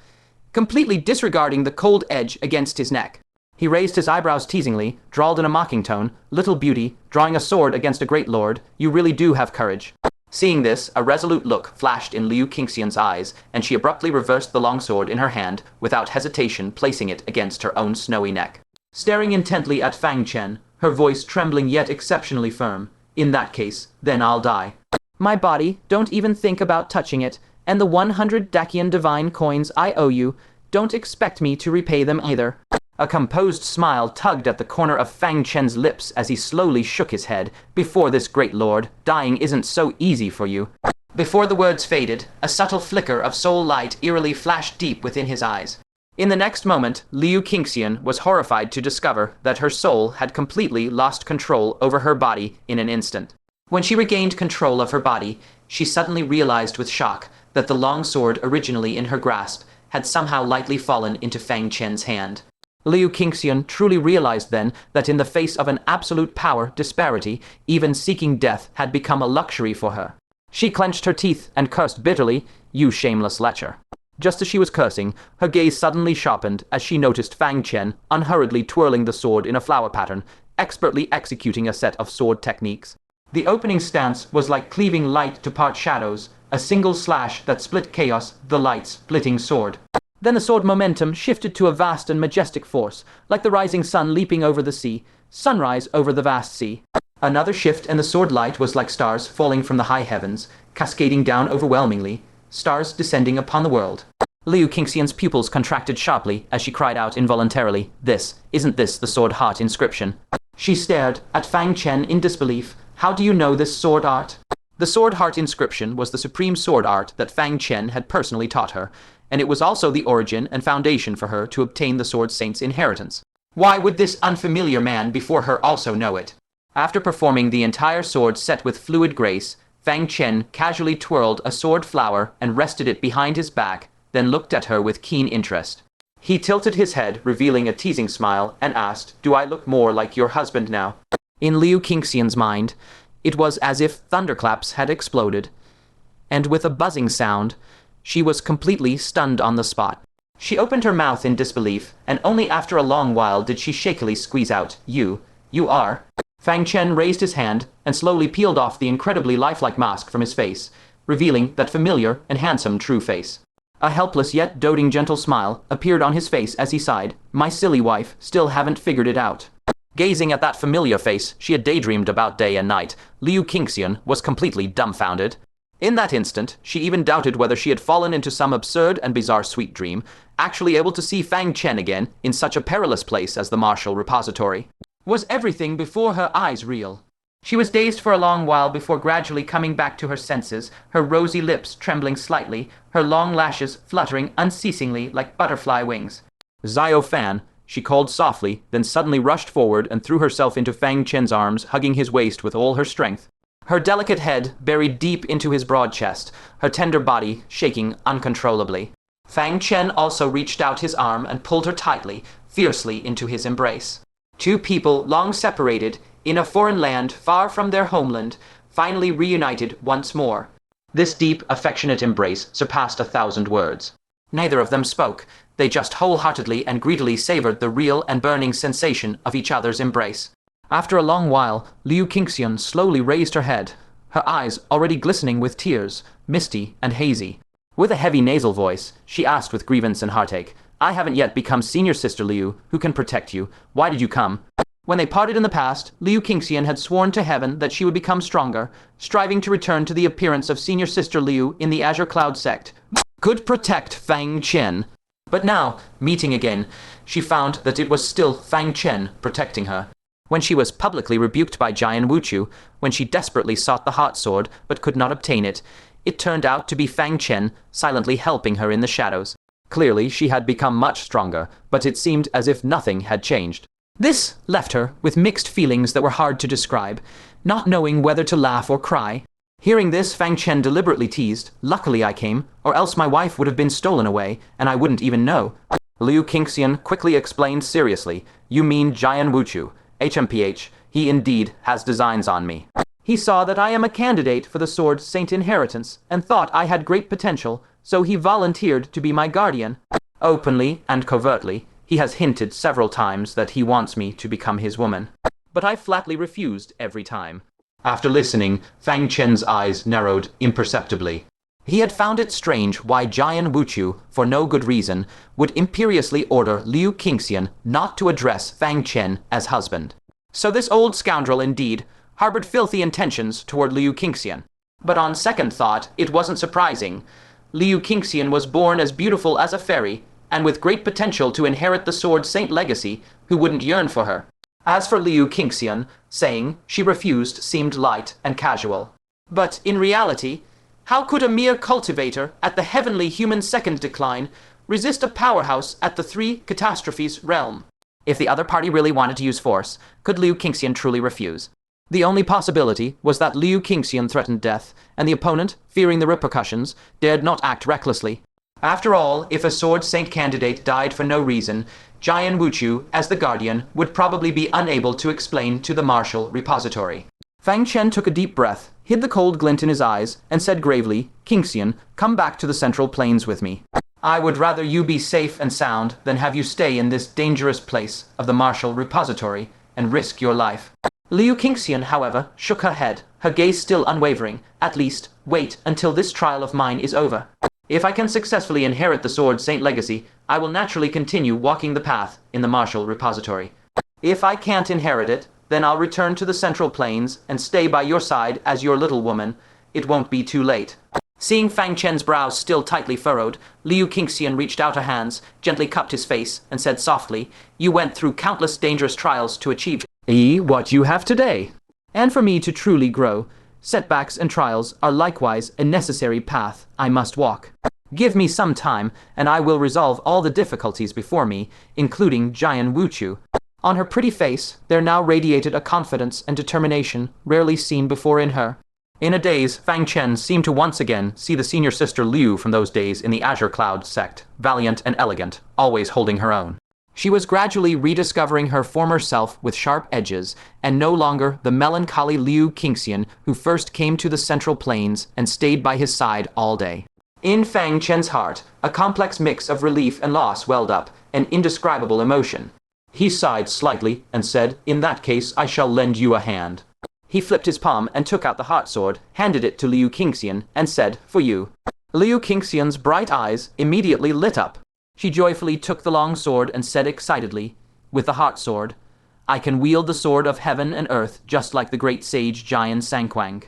completely disregarding the cold edge against his neck. He raised his eyebrows teasingly, drawled in a mocking tone, "Little beauty, drawing a sword against a great lord, you really do have courage." Seeing this, a resolute look flashed in Liu Qingxian's eyes, and she abruptly reversed the longsword in her hand, without hesitation placing it against her own snowy neck. Staring intently at Fang Chen, her voice trembling yet exceptionally firm, "In that case, then I'll die." "My body, don't even think about touching it, and the 100 Dacian divine coins I owe you, don't expect me to repay them either." A composed smile tugged at the corner of Fang Chen's lips as he slowly shook his head. "Before this great lord, dying isn't so easy for you." Before the words faded, a subtle flicker of soul light eerily flashed deep within his eyes. In the next moment, Liu Qingxian was horrified to discover that her soul had completely lost control over her body in an instant. When she regained control of her body, she suddenly realized with shock that the long sword originally in her grasp had somehow lightly fallen into Fang Chen's hand. Liu Qingxian truly realized then that in the face of an absolute power disparity, even seeking death had become a luxury for her. She clenched her teeth and cursed bitterly, "You shameless lecher." Just as she was cursing, her gaze suddenly sharpened as she noticed Fang Chen unhurriedly twirling the sword in a flower pattern, expertly executing a set of sword techniques. The opening stance was like cleaving light to part shadows, a single slash that split chaos, the light's splitting sword. Then the sword momentum shifted to a vast and majestic force, like the rising sun leaping over the sea, sunrise over the vast sea. Another shift and the sword light was like stars falling from the high heavens, cascading down overwhelmingly, stars descending upon the world. Liu Qingxian's pupils contracted sharply as she cried out involuntarily, Isn't this the sword heart inscription?" She stared at Fang Chen in disbelief. "How do you know this sword art?" The sword heart inscription was the supreme sword art that Fang Chen had personally taught her, and it was also the origin and foundation for her to obtain the Sword Saint's inheritance. Why would this unfamiliar man before her also know it? After performing the entire sword set with fluid grace, Fang Chen casually twirled a sword flower and rested it behind his back, then looked at her with keen interest. He tilted his head, revealing a teasing smile, and asked, "Do I look more like your husband now?" In Liu Qingxian's mind, it was as if thunderclaps had exploded, and with a buzzing sound, she was completely stunned on the spot. She opened her mouth in disbelief, and only after a long while did she shakily squeeze out, You are?" Fang Chen raised his hand and slowly peeled off the incredibly lifelike mask from his face, revealing that familiar and handsome true face. A helpless yet doting gentle smile appeared on his face as he sighed, "My silly wife, still haven't figured it out." Gazing at that familiar face she had daydreamed about day and night, Liu Qingxian was completely dumbfounded. In that instant, she even doubted whether she had fallen into some absurd and bizarre sweet dream, actually able to see Fang Chen again in such a perilous place as the martial repository. Was everything before her eyes real? She was dazed for a long while before gradually coming back to her senses, her rosy lips trembling slightly, her long lashes fluttering unceasingly like butterfly wings. "Xiao Fan," she called softly, then suddenly rushed forward and threw herself into Fang Chen's arms, hugging his waist with all her strength. Her delicate head buried deep into his broad chest, her tender body shaking uncontrollably. Fang Chen also reached out his arm and pulled her tightly, fiercely into his embrace. Two people long separated, in a foreign land far from their homeland, finally reunited once more. This deep, affectionate embrace surpassed 1,000 words. Neither of them spoke, they just wholeheartedly and greedily savored the real and burning sensation of each other's embrace. After a long while, Liu Qingxian slowly raised her head, her eyes already glistening with tears, misty and hazy. With a heavy nasal voice, she asked with grievance and heartache, "I haven't yet become senior sister Liu, who can protect you. Why did you come?" When they parted in the past, Liu Qingxian had sworn to heaven that she would become stronger, striving to return to the appearance of senior sister Liu in the Azure Cloud sect. Could protect Fang Chen. But now, meeting again, she found that it was still Fang Chen protecting her. When she was publicly rebuked by Jian Wuchu, when she desperately sought the heart sword but could not obtain it, it turned out to be Fang Chen silently helping her in the shadows. Clearly, she had become much stronger, but it seemed as if nothing had changed. This left her with mixed feelings that were hard to describe, not knowing whether to laugh or cry. Hearing this, Fang Chen deliberately teased, "Luckily I came, or else my wife would have been stolen away, and I wouldn't even know." Liu Qingxian quickly explained seriously, "You mean Jian Wuchu, HMPH, he indeed has designs on me. He saw that I am a candidate for the sword Saint Inheritance, and thought I had great potential, so he volunteered to be my guardian. Openly and covertly, he has hinted several times that he wants me to become his woman. But I flatly refused every time." After listening, Fang Chen's eyes narrowed imperceptibly. He had found it strange why Jian Wuchu, for no good reason, would imperiously order Liu Qingxian not to address Fang Chen as husband. So this old scoundrel indeed harbored filthy intentions toward Liu Qingxian. But on second thought, it wasn't surprising. Liu Qingxian was born as beautiful as a fairy, and with great potential to inherit the sword Saint legacy, who wouldn't yearn for her? As for Liu Qingxian, saying she refused seemed light and casual. But in reality, how could a mere cultivator at the heavenly human second decline resist a powerhouse at the three catastrophes realm? If the other party really wanted to use force, could Liu Qingxian truly refuse? The only possibility was that Liu Qingxian threatened death, and the opponent, fearing the repercussions, dared not act recklessly. After all, if a sword saint candidate died for no reason, Jian Wuchu, as the guardian, would probably be unable to explain to the martial repository. Fang Chen took a deep breath, hid the cold glint in his eyes, and said gravely, "Qingxian, come back to the Central Plains with me. I would rather you be safe and sound than have you stay in this dangerous place of the martial repository and risk your life." Liu Qingxian, however, shook her head, her gaze still unwavering. "At least, wait until this trial of mine is over. If I can successfully inherit the sword Saint legacy, I will naturally continue walking the path in the martial repository. If I can't inherit it, then I'll return to the Central Plains and stay by your side as your little woman. It won't be too late." Seeing Fang Chen's brows still tightly furrowed, Liu Qingxian reached out her hands, gently cupped his face, and said softly, "You went through countless dangerous trials to achieve what you have today. And for me to truly grow, setbacks and trials are likewise a necessary path I must walk. Give me some time, and I will resolve all the difficulties before me, including Jian Wuchu." On her pretty face, there now radiated a confidence and determination rarely seen before in her. In a daze, Fang Chen seemed to once again see the senior sister Liu from those days in the Azure Cloud sect, valiant and elegant, always holding her own. She was gradually rediscovering her former self with sharp edges, and no longer the melancholy Liu Qingxian who first came to the Central Plains and stayed by his side all day. In Fang Chen's heart, a complex mix of relief and loss welled up, an indescribable emotion. He sighed slightly and said, "In that case, I shall lend you a hand." He flipped his palm and took out the heart sword, handed it to Liu Qingxian, and said, "For you." Liu Qingxian's bright eyes immediately lit up. She joyfully took the long sword and said excitedly, "With the heart sword, I can wield the sword of heaven and earth just like the great sage Jian Sanquang.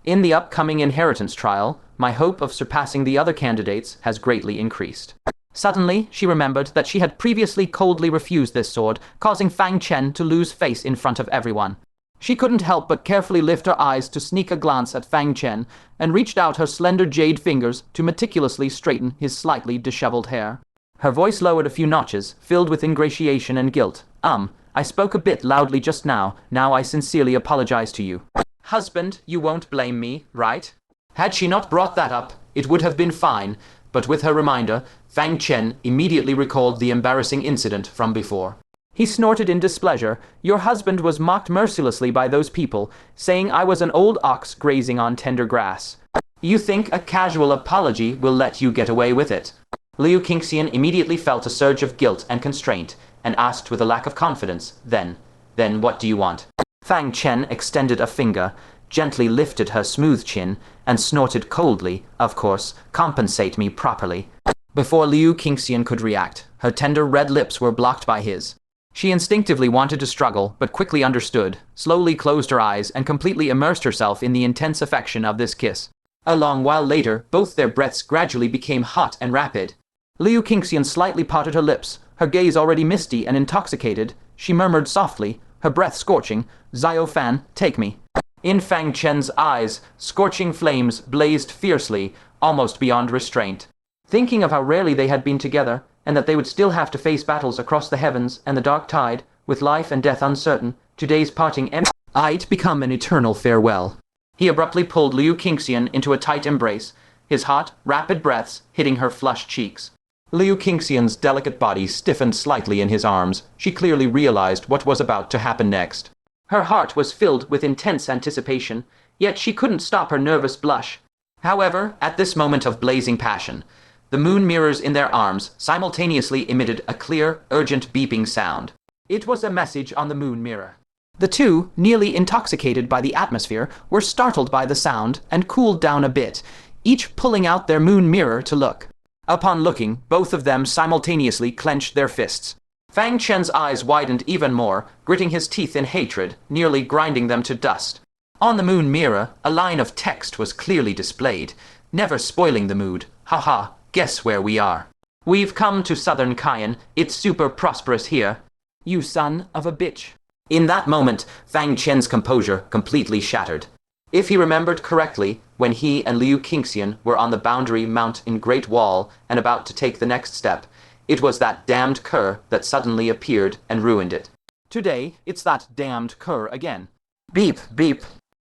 In the upcoming inheritance trial, my hope of surpassing the other candidates has greatly increased." Suddenly, she remembered that she had previously coldly refused this sword, causing Fang Chen to lose face in front of everyone. She couldn't help but carefully lift her eyes to sneak a glance at Fang Chen, and reached out her slender jade fingers to meticulously straighten his slightly disheveled hair. Her voice lowered a few notches, filled with ingratiation and guilt. I spoke a bit loudly just now. Now I sincerely apologize to you." "Husband, you won't blame me, right?" Had she not brought that up, it would have been fine, but with her reminder, Fang Chen immediately recalled the embarrassing incident from before. He snorted in displeasure. "Your husband was mocked mercilessly by those people, saying I was an old ox grazing on tender grass. You think a casual apology will let you get away with it?" Liu Qingxian immediately felt a surge of guilt and constraint, and asked with a lack of confidence, Then what do you want?" Fang Chen extended a finger, gently lifted her smooth chin, and snorted coldly, "Of course, compensate me properly." Before Liu Qingxian could react, her tender red lips were blocked by his. She instinctively wanted to struggle, but quickly understood, slowly closed her eyes, and completely immersed herself in the intense affection of this kiss. A long while later, both their breaths gradually became hot and rapid. Liu Qingxian slightly parted her lips, her gaze already misty and intoxicated. She murmured softly, her breath scorching, "Xiao Fan, take me." In Fang Chen's eyes, scorching flames blazed fiercely, almost beyond restraint. Thinking of how rarely they had been together, and that they would still have to face battles across the heavens and the dark tide, with life and death uncertain, today's parting might become an eternal farewell. He abruptly pulled Liu Qingxian into a tight embrace, his hot, rapid breaths hitting her flushed cheeks. Liu Qingxian's delicate body stiffened slightly in his arms. She clearly realized what was about to happen next. Her heart was filled with intense anticipation, yet she couldn't stop her nervous blush. However, at this moment of blazing passion, the moon mirrors in their arms simultaneously emitted a clear, urgent beeping sound. It was a message on the moon mirror. The two, nearly intoxicated by the atmosphere, were startled by the sound and cooled down a bit, each pulling out their moon mirror to look. Upon looking, both of them simultaneously clenched their fists. Fang Chen's eyes widened even more, gritting his teeth in hatred, nearly grinding them to dust. On the moon mirror, a line of text was clearly displayed, never spoiling the mood. "Haha, guess where we are. We've come to Southern Qian. It's super prosperous here. You son of a bitch." In that moment, Fang Chen's composure completely shattered. If he remembered correctly, when he and Liu Qingxian were on the boundary mount in Great Wall and about to take the next step, it was that damned cur that suddenly appeared and ruined it. Today, it's that damned cur again. Beep, beep.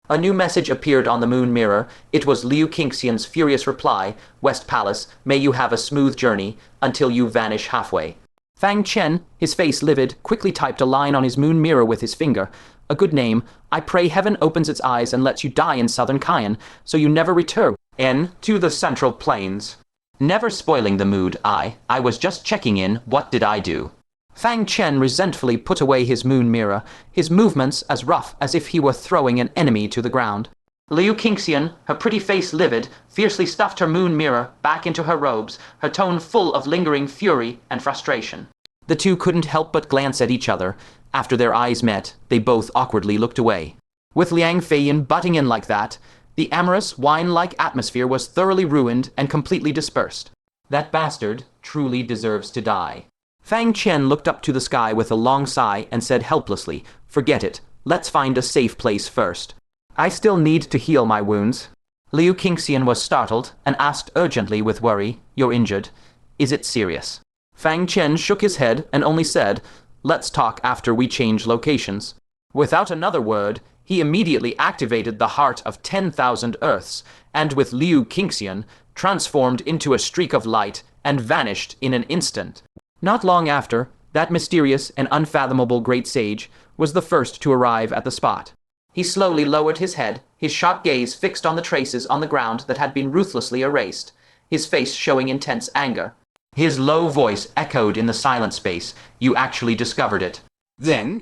A new message appeared on the moon mirror. It was Liu Qingxian's furious reply, "West Palace, may you have a smooth journey, until you vanish halfway." Fang Chen, his face livid, quickly typed a line on his moon mirror with his finger. "A good name. I pray heaven opens its eyes and lets you die in Southern Qian, so you never return to the Central Plains." Never spoiling the mood, I was just checking in. What did I do? Fang Chen resentfully put away his moon mirror, his movements as rough as if he were throwing an enemy to the ground. Liu Qingxian, her pretty face livid, fiercely stuffed her moon mirror back into her robes, her tone full of lingering fury and frustration. The two couldn't help but glance at each other. After their eyes met, they both awkwardly looked away. With Liang Feiyin butting in like that, the amorous, wine-like atmosphere was thoroughly ruined and completely dispersed. That bastard truly deserves to die. Fang Chen looked up to the sky with a long sigh and said helplessly, "Forget it. Let's find a safe place first. I still need to heal my wounds." Liu Qingxian was startled and asked urgently with worry, "You're injured. Is it serious?" Fang Chen shook his head and only said, "Let's talk after we change locations." Without another word, he immediately activated the heart of 10,000 Earths, and with Liu Qingxian, transformed into a streak of light and vanished in an instant. Not long after, that mysterious and unfathomable great sage was the first to arrive at the spot. He slowly lowered his head, his sharp gaze fixed on the traces on the ground that had been ruthlessly erased, his face showing intense anger. His low voice echoed in the silent space. "You actually discovered it." Then,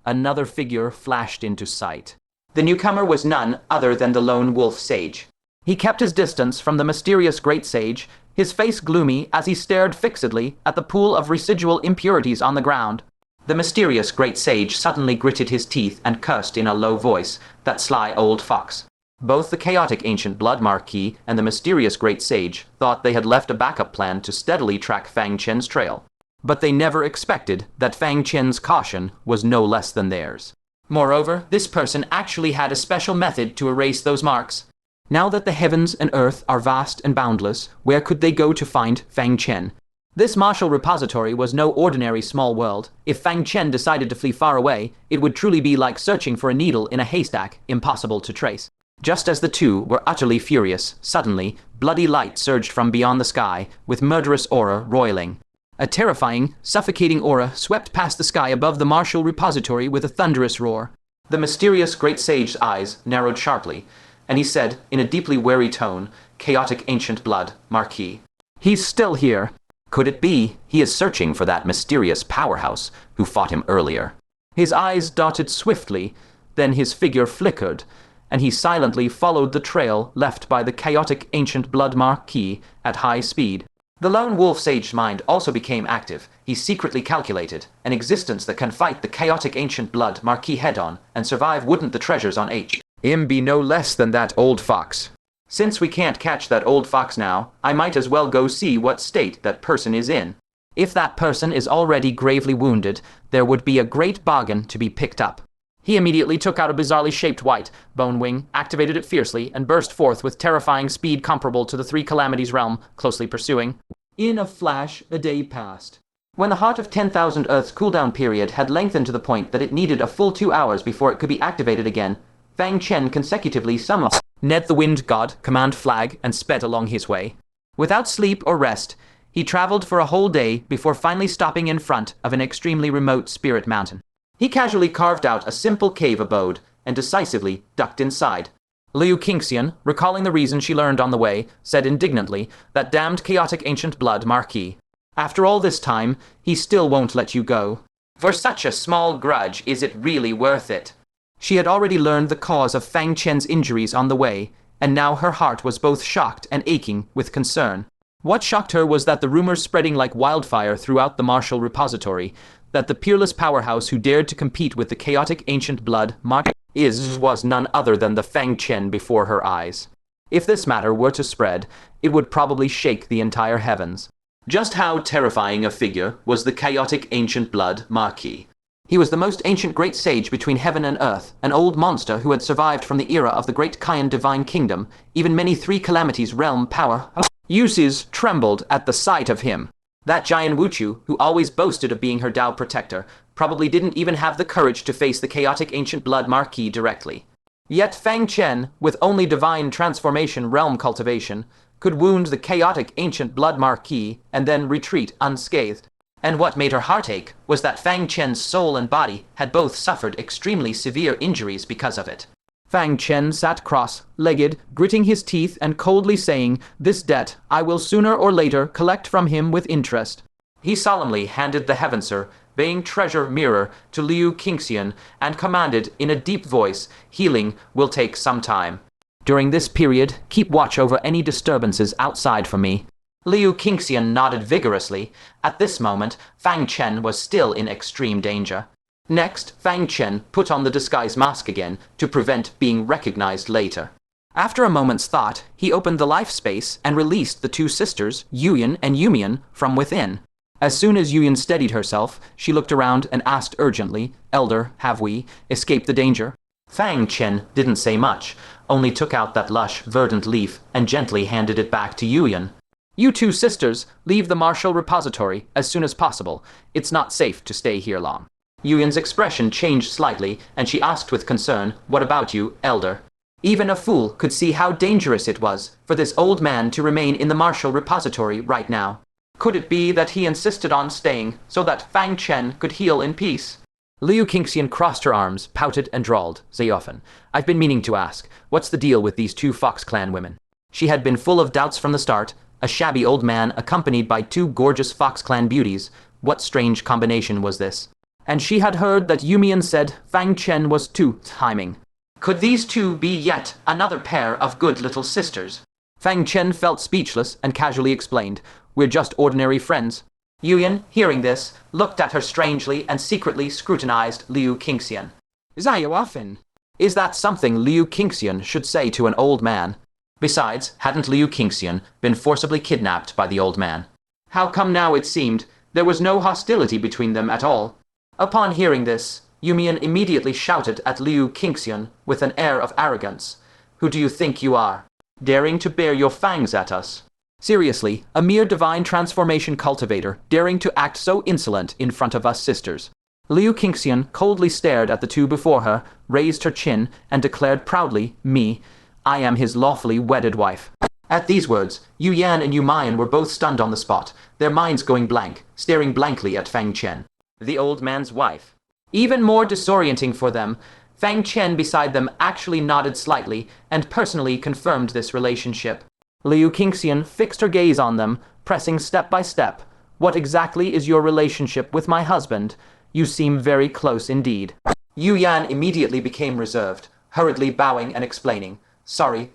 another figure flashed into sight. The newcomer was none other than the lone wolf sage. He kept his distance from the mysterious great sage, his face gloomy as he stared fixedly at the pool of residual impurities on the ground. The mysterious great sage suddenly gritted his teeth and cursed in a low voice, "That sly old fox." Both the chaotic ancient blood marquis and the mysterious great sage thought they had left a backup plan to steadily track Fang Chen's trail. But they never expected that Fang Chen's caution was no less than theirs. Moreover, this person actually had a special method to erase those marks. Now that the heavens and earth are vast and boundless, where could they go to find Fang Chen? This martial repository was no ordinary small world. If Fang Chen decided to flee far away, it would truly be like searching for a needle in a haystack, impossible to trace. Just as the two were utterly furious, suddenly, bloody light surged from beyond the sky, with murderous aura roiling. A terrifying, suffocating aura swept past the sky above the martial repository with a thunderous roar. The mysterious great sage's eyes narrowed sharply, and he said, in a deeply wary tone, "Chaotic ancient blood, Marquis. He's still here. Could it be he is searching for that mysterious powerhouse who fought him earlier?" His eyes darted swiftly, then his figure flickered, and he silently followed the trail left by the chaotic ancient blood Marquis at high speed. The lone wolf sage's mind also became active. He secretly calculated an existence that can fight the chaotic ancient blood Marquis head-on and survive wouldn't the treasures on H. Him be no less than that old fox. Since we can't catch that old fox now, I might as well go see what state that person is in. If that person is already gravely wounded, there would be a great bargain to be picked up. He immediately took out a bizarrely shaped white bone wing, activated it fiercely, and burst forth with terrifying speed comparable to the Three Calamities realm, closely pursuing. In a flash, a day passed. When the Heart of 10,000 Earth's cooldown period had lengthened to the point that it needed a full 2 hours before it could be activated again, Fang Chen consecutively summoned Ned the Wind God, command flag, and sped along his way. Without sleep or rest, he traveled for a whole day before finally stopping in front of an extremely remote spirit mountain. He casually carved out a simple cave abode and decisively ducked inside. Liu Qingxian, recalling the reason she learned on the way, said indignantly, "That damned chaotic ancient blood, Marquis. After all this time, he still won't let you go." For such a small grudge, is it really worth it? She had already learned the cause of Fang Chen's injuries on the way, and now her heart was both shocked and aching with concern. What shocked her was that the rumors spreading like wildfire throughout the martial repository, that the peerless powerhouse who dared to compete with the chaotic ancient blood was none other than the Fang Chen before her eyes. If this matter were to spread, it would probably shake the entire heavens. Just how terrifying a figure was the chaotic ancient blood Marquis? He was the most ancient great sage between heaven and earth, an old monster who had survived from the era of the Great Qian divine kingdom, even many Three Calamities realm power uses trembled at the sight of him. That giant Wuchu, who always boasted of being her Dao protector, probably didn't even have the courage to face the chaotic ancient blood Marquis directly. Yet Fang Chen, with only divine transformation realm cultivation, could wound the chaotic ancient blood Marquis and then retreat unscathed. And what made her heart ache was that Fang Chen's soul and body had both suffered extremely severe injuries because of it. Fang Chen sat cross-legged, gritting his teeth and coldly saying, "This debt I will sooner or later collect from him with interest." He solemnly handed the Heavenser, baying treasure mirror to Liu Qingxian and commanded in a deep voice, "Healing will take some time. During this period, keep watch over any disturbances outside for me." Liu Qingxian nodded vigorously. At this moment, Fang Chen was still in extreme danger. Next, Fang Chen put on the disguise mask again to prevent being recognized later. After a moment's thought, he opened the life space and released the two sisters, Yuyan and Yumian, from within. As soon as Yuyan steadied herself, she looked around and asked urgently, "Elder, have we escaped the danger?" Fang Chen didn't say much, only took out that lush, verdant leaf and gently handed it back to Yuyan. "You two sisters, leave the martial repository as soon as possible. It's not safe to stay here long." Yuyan's expression changed slightly, and she asked with concern, "What about you, Elder?" Even a fool could see how dangerous it was for this old man to remain in the martial repository right now. Could it be that he insisted on staying so that Fang Chen could heal in peace? Liu Qingxian crossed her arms, pouted and drawled, "Zayofan, I've been meaning to ask, what's the deal with these two Fox Clan women?" She had been full of doubts from the start. A shabby old man accompanied by two gorgeous Fox Clan beauties. What strange combination was this? And she had heard that Yumian said Fang Chen was too timing. Could these two be yet another pair of good little sisters? Fang Chen felt speechless and casually explained, "We're just ordinary friends." Yuyan, hearing this, looked at her strangely and secretly scrutinized Liu Qingxian. "Zayofan." Is that something Liu Qingxian should say to an old man? Besides, hadn't Liu Qingxian been forcibly kidnapped by the old man? How come now it seemed there was no hostility between them at all? Upon hearing this, Yumian immediately shouted at Liu Qingxian with an air of arrogance, "Who do you think you are, daring to bare your fangs at us?" Seriously, a mere divine transformation cultivator, daring to act so insolent in front of us sisters. Liu Qingxian coldly stared at the two before her, raised her chin, and declared proudly, I am his lawfully wedded wife." At these words, Yu Yan and Yu Mayan were both stunned on the spot, their minds going blank, staring blankly at Fang Chen. The old man's wife. Even more disorienting for them, Fang Chen beside them actually nodded slightly and personally confirmed this relationship. Liu Qingxian fixed her gaze on them, pressing step by step. "What exactly is your relationship with my husband? You seem very close indeed." Yu Yan immediately became reserved, hurriedly bowing and explaining, Sorry,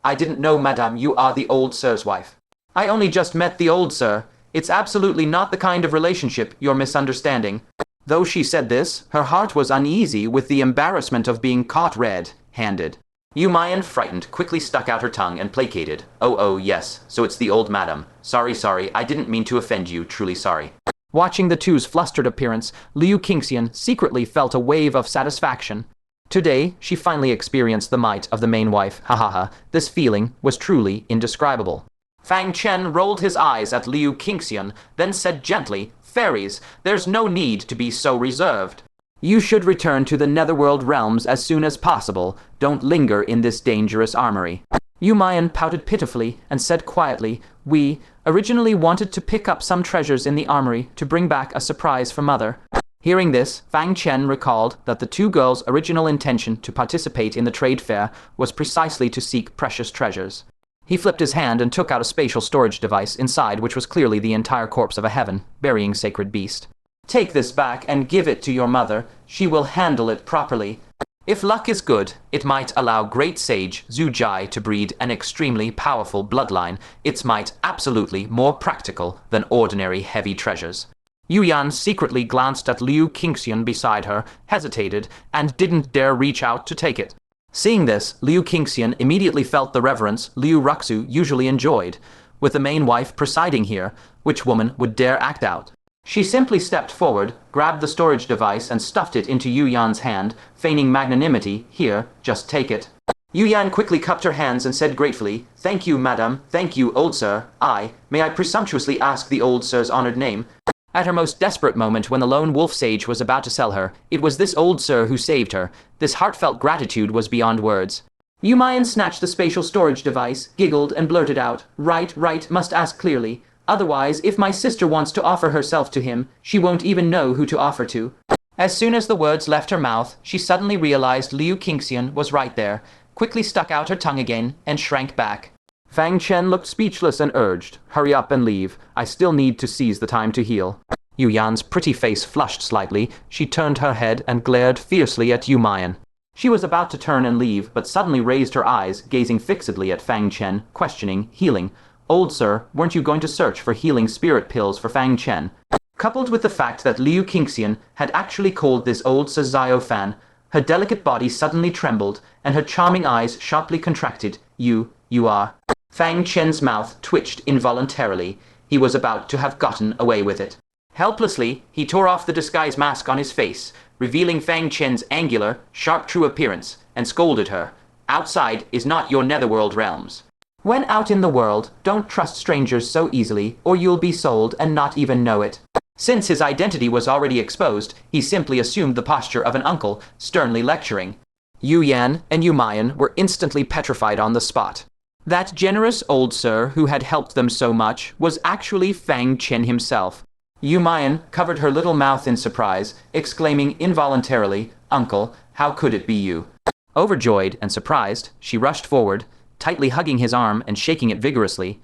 I didn't know, madame, you are the old sir's wife." I only just met the old sir. It's absolutely not the kind of relationship you're misunderstanding. Though she said this, her heart was uneasy with the embarrassment of being caught red-handed. Yu Mayan, frightened, quickly stuck out her tongue and placated. Oh, yes, so it's the old madam. Sorry, I didn't mean to offend you, truly sorry. Watching the two's flustered appearance, Liu Qingxian secretly felt a wave of satisfaction. Today, she finally experienced the might of the main wife. This feeling was truly indescribable. Fang Chen rolled his eyes at Liu Qingxian, then said gently, "Fairies, there's no need to be so reserved. You should return to the netherworld realms as soon as possible. Don't linger in this dangerous armory." Yu Mayan pouted pitifully and said quietly, "We originally wanted to pick up some treasures in the armory to bring back a surprise for Mother." Hearing this, Fang Chen recalled that the two girls' original intention to participate in the trade fair was precisely to seek precious treasures. He flipped his hand and took out a spatial storage device, inside which was clearly the entire corpse of a heaven, burying sacred beast. "Take this back and give it to your mother. She will handle it properly. If luck is good, it might allow great sage Zhu Jai to breed an extremely powerful bloodline. It's might absolutely more practical than ordinary heavy treasures." Yu Yan secretly glanced at Liu Qingxian beside her, hesitated, and didn't dare reach out to take it. Seeing this, Liu Qingxian immediately felt the reverence Liu Ruxu usually enjoyed. With the main wife presiding here, which woman would dare act out? She simply stepped forward, grabbed the storage device and stuffed it into Yu Yan's hand, feigning magnanimity. "Here, just take it." Yu Yan quickly cupped her hands and said gratefully, "Thank you, madam. Thank you, old sir. May I presumptuously ask the old sir's honored name?" At her most desperate moment, when the lone wolf sage was about to sell her, it was this old sir who saved her. This heartfelt gratitude was beyond words. Yu Mayan snatched the spatial storage device, giggled, and blurted out, Right, must ask clearly. Otherwise, if my sister wants to offer herself to him, she won't even know who to offer to." As soon as the words left her mouth, she suddenly realized Liu Qingxian was right there, quickly stuck out her tongue again, and shrank back. Fang Chen looked speechless and urged, "Hurry up and leave. I still need to seize the time to heal." Yu Yan's pretty face flushed slightly. She turned her head and glared fiercely at Yu Mayan. She was about to turn and leave, but suddenly raised her eyes, gazing fixedly at Fang Chen, questioning, healing. "Old sir, weren't you going to search for healing spirit pills for Fang Chen?" Coupled with the fact that Liu Qingxian had actually called this old Sir Zio Fan, her delicate body suddenly trembled, and her charming eyes sharply contracted. You are... Fang Chen's mouth twitched involuntarily. He was about to have gotten away with it. Helplessly, he tore off the disguise mask on his face, revealing Fang Chen's angular, sharp true appearance, and scolded her. "Outside is not your netherworld realms. When out in the world, don't trust strangers so easily, or you'll be sold and not even know it." Since his identity was already exposed, he simply assumed the posture of an uncle, sternly lecturing. Yu Yan and Yu Mayan were instantly petrified on the spot. That generous old sir who had helped them so much was actually Fang Chen himself. Yu Mayan covered her little mouth in surprise, exclaiming involuntarily, "Uncle, how could it be you?" Overjoyed and surprised, she rushed forward, tightly hugging his arm and shaking it vigorously.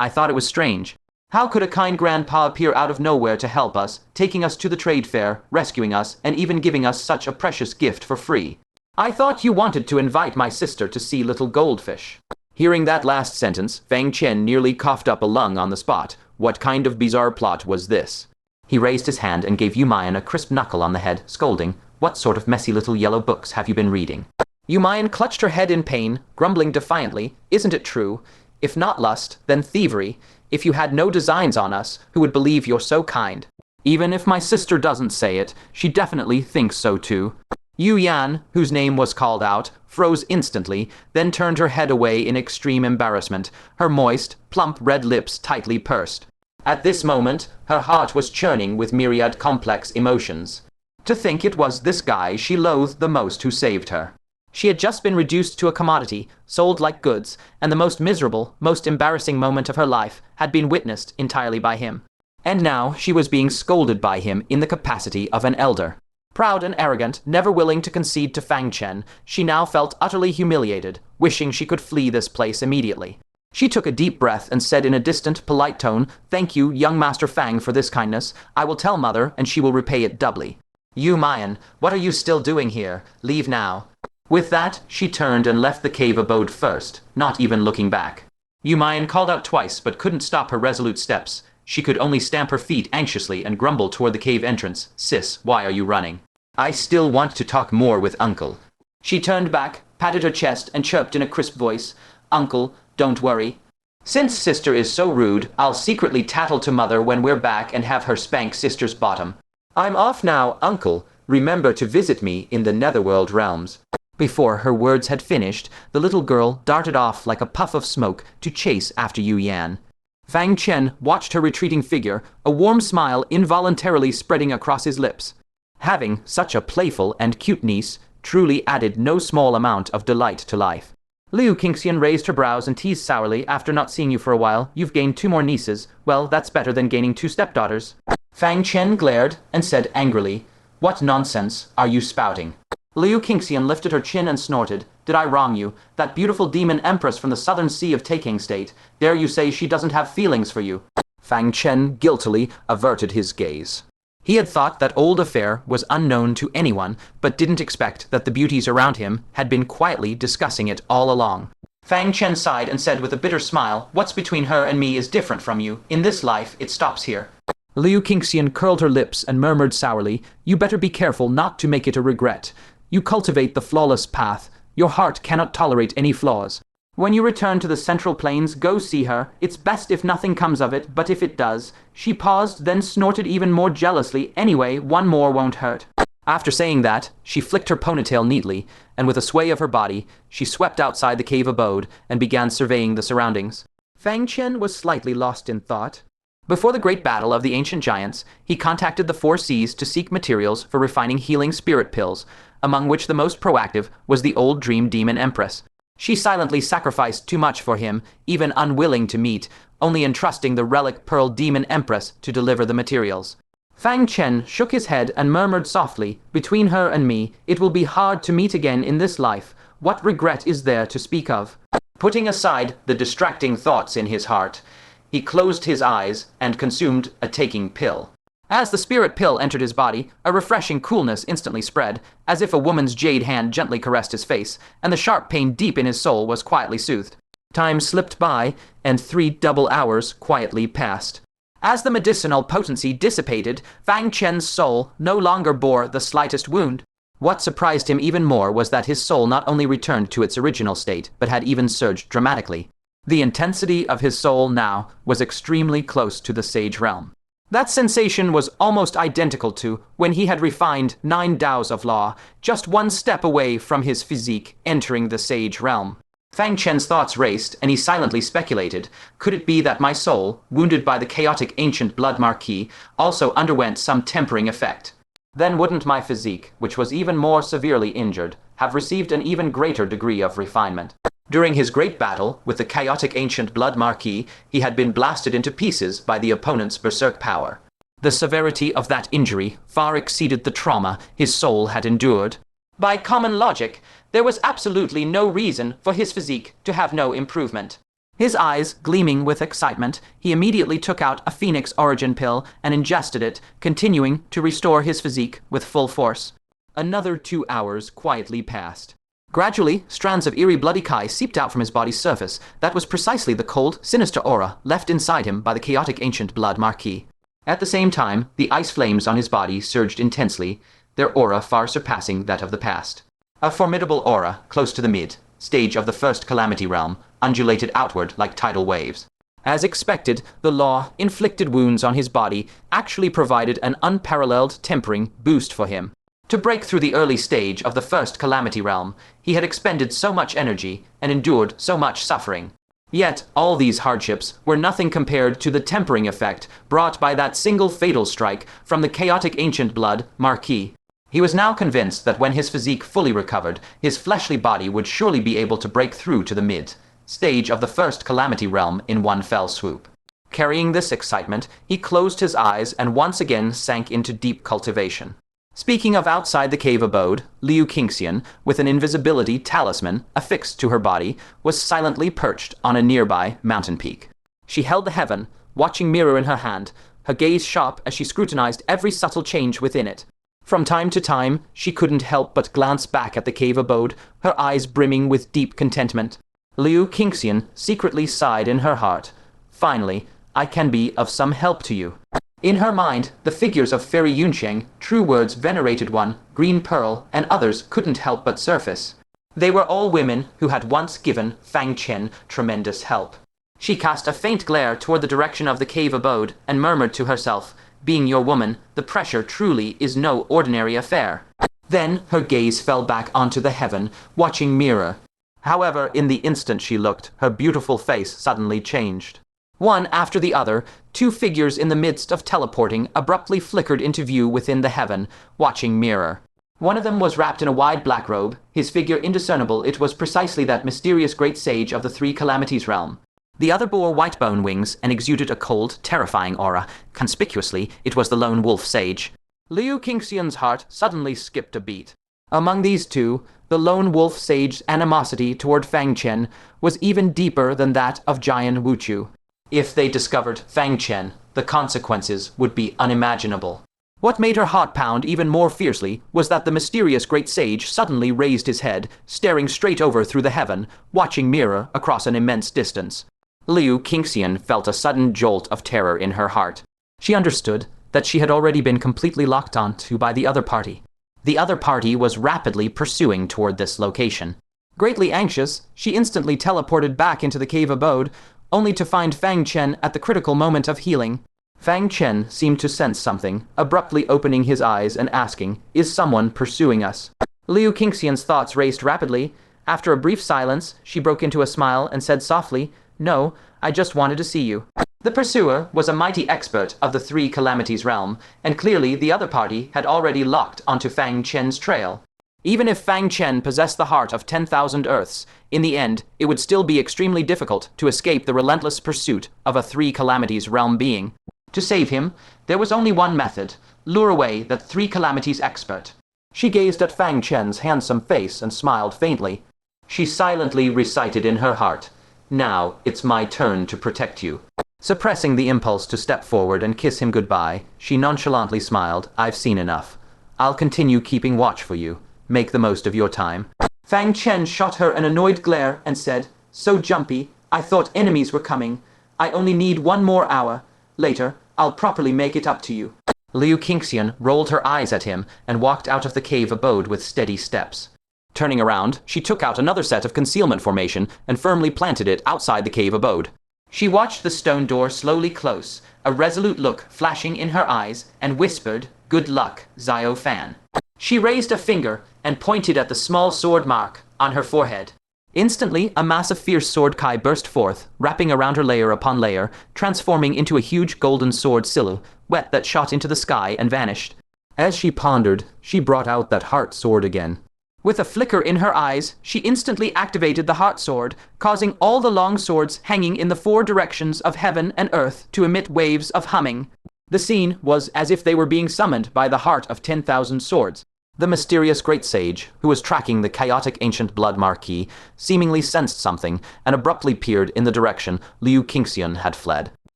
"I thought it was strange. How could a kind grandpa appear out of nowhere to help us, taking us to the trade fair, rescuing us, and even giving us such a precious gift for free? I thought you wanted to invite my sister to see little goldfish." Hearing that last sentence, Fang Chen nearly coughed up a lung on the spot. What kind of bizarre plot was this? He raised his hand and gave Yu Mayan a crisp knuckle on the head, scolding, "What sort of messy little yellow books have you been reading?" Yu Mayan clutched her head in pain, grumbling defiantly, "Isn't it true? If not lust, then thievery. If you had no designs on us, who would believe you're so kind? Even if my sister doesn't say it, she definitely thinks so too." Yu Yan, whose name was called out, froze instantly, then turned her head away in extreme embarrassment, her moist, plump red lips tightly pursed. At this moment, her heart was churning with myriad complex emotions. To think it was this guy she loathed the most who saved her. She had just been reduced to a commodity, sold like goods, and the most miserable, most embarrassing moment of her life had been witnessed entirely by him. And now she was being scolded by him in the capacity of an elder. Proud and arrogant, never willing to concede to Fang Chen, she now felt utterly humiliated, wishing she could flee this place immediately. She took a deep breath and said in a distant, polite tone, "Thank you, young Master Fang, for this kindness. I will tell Mother, and she will repay it doubly." "Yu Mayan, what are you still doing here? Leave now." With that, she turned and left the cave abode first, not even looking back. Yumayan called out twice but couldn't stop her resolute steps. She could only stamp her feet anxiously and grumble toward the cave entrance. Sis, why are you running? I still want to talk more with Uncle. She turned back, patted her chest, and chirped in a crisp voice. Uncle, don't worry. Since Sister is so rude, I'll secretly tattle to Mother when we're back and have her spank Sister's bottom. I'm off now, Uncle. Remember to visit me in the Netherworld realms. Before her words had finished, the little girl darted off like a puff of smoke to chase after Yu Yan. Fang Chen watched her retreating figure, a warm smile involuntarily spreading across his lips. Having such a playful and cute niece truly added no small amount of delight to life. Liu Qingxian raised her brows and teased sourly, after not seeing you for a while, you've gained 2 more nieces. Well, that's better than gaining 2 stepdaughters. Fang Chen glared and said angrily, what nonsense are you spouting? Liu Qingxian lifted her chin and snorted. Did I wrong you? That beautiful demon empress from the southern sea of Taking State. Dare you say she doesn't have feelings for you? Fang Chen guiltily averted his gaze. He had thought that old affair was unknown to anyone, but didn't expect that the beauties around him had been quietly discussing it all along. Fang Chen sighed and said with a bitter smile, what's between her and me is different from you. In this life, it stops here. Liu Qingxian curled her lips and murmured sourly, you better be careful not to make it a regret. You cultivate the flawless path. Your heart cannot tolerate any flaws. When you return to the Central Plains, go see her. It's best if nothing comes of it, but if it does. She paused, then snorted even more jealously. Anyway, 1 more won't hurt. After saying that, she flicked her ponytail neatly, and with a sway of her body, she swept outside the cave abode and began surveying the surroundings. Fang Chen was slightly lost in thought. Before the great battle of the ancient giants, he contacted the 4 seas to seek materials for refining healing spirit pills, among which the most proactive was the old dream demon empress. She silently sacrificed too much for him, even unwilling to meet, only entrusting the relic pearl demon empress to deliver the materials. Fang Chen shook his head and murmured softly, between her and me, it will be hard to meet again in this life. What regret is there to speak of? Putting aside the distracting thoughts in his heart, he closed his eyes and consumed a taking pill. As the spirit pill entered his body, a refreshing coolness instantly spread, as if a woman's jade hand gently caressed his face, and the sharp pain deep in his soul was quietly soothed. Time slipped by, and 3 double hours quietly passed. As the medicinal potency dissipated, Fang Chen's soul no longer bore the slightest wound. What surprised him even more was that his soul not only returned to its original state, but had even surged dramatically. The intensity of his soul now was extremely close to the sage realm. That sensation was almost identical to when he had refined 9 Taos of law, just 1 step away from his physique entering the sage realm. Fang Chen's thoughts raced, and he silently speculated, could it be that my soul, wounded by the chaotic ancient blood marquis, also underwent some tempering effect? Then wouldn't my physique, which was even more severely injured, have received an even greater degree of refinement? During his great battle with the chaotic ancient blood marquis, he had been blasted into pieces by the opponent's berserk power. The severity of that injury far exceeded the trauma his soul had endured. By common logic, there was absolutely no reason for his physique to have no improvement. His eyes gleaming with excitement, he immediately took out a Phoenix Origin pill and ingested it, continuing to restore his physique with full force. Another 2 hours quietly passed. Gradually, strands of eerie bloody Kai seeped out from his body's surface. That was precisely the cold, sinister aura left inside him by the chaotic ancient blood marquis. At the same time, the ice flames on his body surged intensely, their aura far surpassing that of the past. A formidable aura, close to the mid-stage of the first calamity realm, undulated outward like tidal waves. As expected, the law inflicted wounds on his body actually provided an unparalleled tempering boost for him. To break through the early stage of the first calamity realm, he had expended so much energy and endured so much suffering. Yet, all these hardships were nothing compared to the tempering effect brought by that single fatal strike from the chaotic ancient blood marquis. He was now convinced that when his physique fully recovered, his fleshly body would surely be able to break through to the mid-stage of the first calamity realm in one fell swoop. Carrying this excitement, he closed his eyes and once again sank into deep cultivation. Speaking of outside the cave abode, Liu Qingxian, with an invisibility talisman affixed to her body, was silently perched on a nearby mountain peak. She held the heaven, watching mirror in her hand, her gaze sharp as she scrutinized every subtle change within it. From time to time, she couldn't help but glance back at the cave abode, her eyes brimming with deep contentment. Liu Qingxian secretly sighed in her heart. Finally, I can be of some help to you. In her mind, the figures of Fairy Yunsheng, True Words Venerated One, Green Pearl, and others couldn't help but surface. They were all women who had once given Fang Chen tremendous help. She cast a faint glare toward the direction of the cave abode and murmured to herself, being your woman, the pressure truly is no ordinary affair. Then her gaze fell back onto the heaven, watching Mirror. However, in the instant she looked, her beautiful face suddenly changed. One after the other, two figures in the midst of teleporting abruptly flickered into view within the heaven, watching Mirror. One of them was wrapped in a wide black robe, his figure indiscernible. It was precisely that mysterious great sage of the Three Calamities realm. The other bore white bone wings and exuded a cold, terrifying aura. Conspicuously, it was the lone wolf sage. Liu Qingxian's heart suddenly skipped a beat. Among these two, the lone wolf sage's animosity toward Fang Chen was even deeper than that of Jian Wuchu. If they discovered Fang Chen, the consequences would be unimaginable. What made her heart pound even more fiercely was that the mysterious great sage suddenly raised his head, staring straight over through the heaven, watching Mirror across an immense distance. Liu Qingxian felt a sudden jolt of terror in her heart. She understood that she had already been completely locked onto by the other party. The other party was rapidly pursuing toward this location. Greatly anxious, she instantly teleported back into the cave abode, only to find Fang Chen at the critical moment of healing. Fang Chen seemed to sense something, abruptly opening his eyes and asking, "Is someone pursuing us?" Liu Qingxian's thoughts raced rapidly. After a brief silence, she broke into a smile and said softly, "No, I just wanted to see you." The pursuer was a mighty expert of the Three Calamities realm, and clearly the other party had already locked onto Fang Chen's trail. Even if Fang Chen possessed the heart of 10,000 Earths, in the end, it would still be extremely difficult to escape the relentless pursuit of a Three Calamities realm being. To save him, there was only one method: lure away that Three Calamities expert. She gazed at Fang Chen's handsome face and smiled faintly. She silently recited in her heart, "Now it's my turn to protect you." Suppressing the impulse to step forward and kiss him goodbye, she nonchalantly smiled, "I've seen enough. I'll continue keeping watch for you. Make the most of your time." Fang Chen shot her an annoyed glare and said, "So jumpy, I thought enemies were coming. I only need 1 more hour. Later, I'll properly make it up to you." Liu Qingxian rolled her eyes at him and walked out of the cave abode with steady steps. Turning around, she took out another set of concealment formation and firmly planted it outside the cave abode. She watched the stone door slowly close, a resolute look flashing in her eyes, and whispered, "Good luck, Xiao Fan." She raised a finger and pointed at the small sword mark on her forehead. Instantly, a mass of fierce sword kai burst forth, wrapping around her layer upon layer, transforming into a huge golden sword silhouette that shot into the sky and vanished. As she pondered, she brought out that heart sword again. With a flicker in her eyes, she instantly activated the heart sword, causing all the long swords hanging in the 4 directions of heaven and earth to emit waves of humming. The scene was as if they were being summoned by the heart of 10,000 swords. The mysterious great sage, who was tracking the chaotic ancient blood marquis, seemingly sensed something and abruptly peered in the direction Liu Qingxian had fled.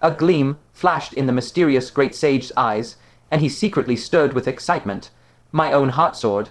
A gleam flashed in the mysterious great sage's eyes, and he secretly stirred with excitement. "My own heart sword.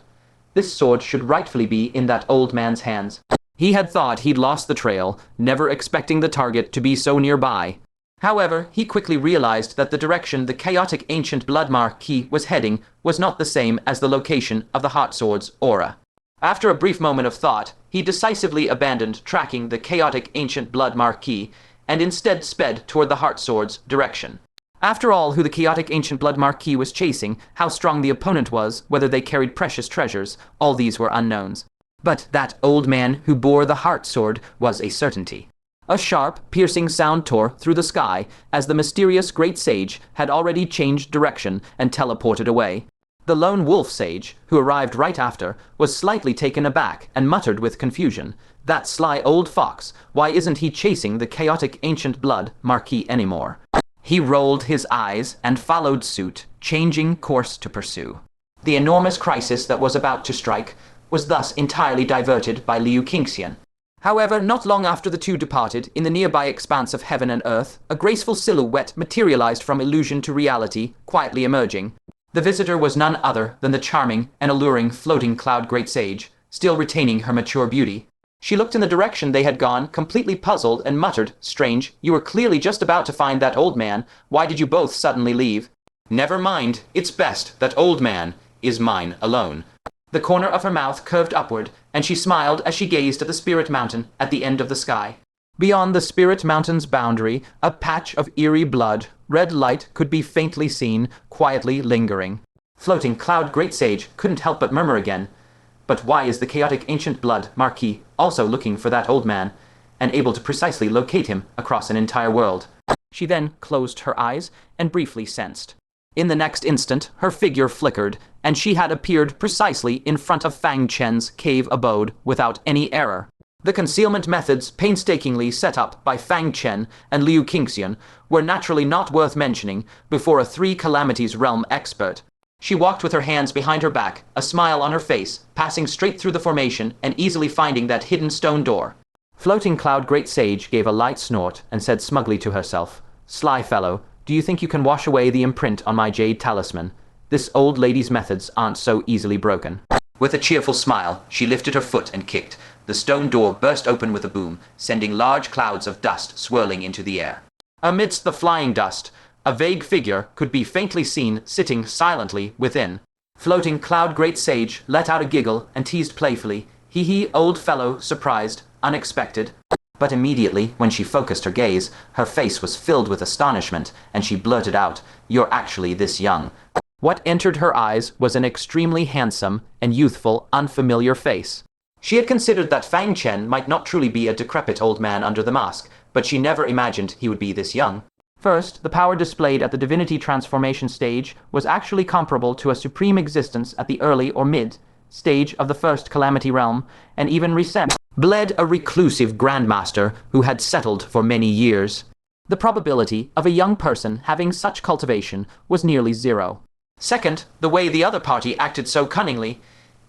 This sword should rightfully be in that old man's hands." He had thought he'd lost the trail, never expecting the target to be so nearby. However, he quickly realized that the direction the chaotic ancient blood marquis was heading was not the same as the location of the heart sword's aura. After a brief moment of thought, he decisively abandoned tracking the chaotic ancient blood marquis and instead sped toward the heart sword's direction. After all, who the chaotic ancient blood marquis was chasing, how strong the opponent was, whether they carried precious treasures, all these were unknowns. But that old man who bore the heart sword was a certainty. A sharp, piercing sound tore through the sky as the mysterious great sage had already changed direction and teleported away. The lone wolf sage, who arrived right after, was slightly taken aback and muttered with confusion, "That sly old fox, why isn't he chasing the chaotic ancient blood marquis anymore?" He rolled his eyes and followed suit, changing course to pursue. The enormous crisis that was about to strike was thus entirely diverted by Liu Qingxian. However, not long after the two departed, in the nearby expanse of heaven and earth, a graceful silhouette materialized from illusion to reality, quietly emerging. The visitor was none other than the charming and alluring floating cloud great sage, still retaining her mature beauty. She looked in the direction they had gone, completely puzzled, and muttered, "Strange, you were clearly just about to find that old man. Why did you both suddenly leave?" "Never mind, it's best that old man is mine alone." The corner of her mouth curved upward, and she smiled as she gazed at the Spirit Mountain at the end of the sky. Beyond the Spirit Mountain's boundary, a patch of eerie blood, red light could be faintly seen, quietly lingering. Floating Cloud Great Sage couldn't help but murmur again, "But why is the chaotic ancient blood Marquis also looking for that old man, and able to precisely locate him across an entire world?" She then closed her eyes and briefly sensed. In the next instant, her figure flickered, and she had appeared precisely in front of Fang Chen's cave abode without any error. The concealment methods painstakingly set up by Fang Chen and Liu Qingxian were naturally not worth mentioning before a Three Calamities Realm expert. She walked with her hands behind her back, a smile on her face, passing straight through the formation and easily finding that hidden stone door. Floating Cloud Great Sage gave a light snort and said smugly to herself, "Sly fellow, do you think you can wash away the imprint on my jade talisman? This old lady's methods aren't so easily broken." With a cheerful smile, she lifted her foot and kicked. The stone door burst open with a boom, sending large clouds of dust swirling into the air. Amidst the flying dust, a vague figure could be faintly seen sitting silently within. Floating Cloud Great Sage let out a giggle and teased playfully, "Hee, old fellow, surprised, unexpected." But immediately, when she focused her gaze, her face was filled with astonishment, and she blurted out, "You're actually this young." What entered her eyes was an extremely handsome and youthful, unfamiliar face. She had considered that Fang Chen might not truly be a decrepit old man under the mask, but she never imagined he would be this young. First, the power displayed at the divinity transformation stage was actually comparable to a supreme existence at the early or mid stage of the first Calamity Realm, and even bled a reclusive grandmaster who had settled for many years. The probability of a young person having such cultivation was nearly zero. Second, the way the other party acted so cunningly,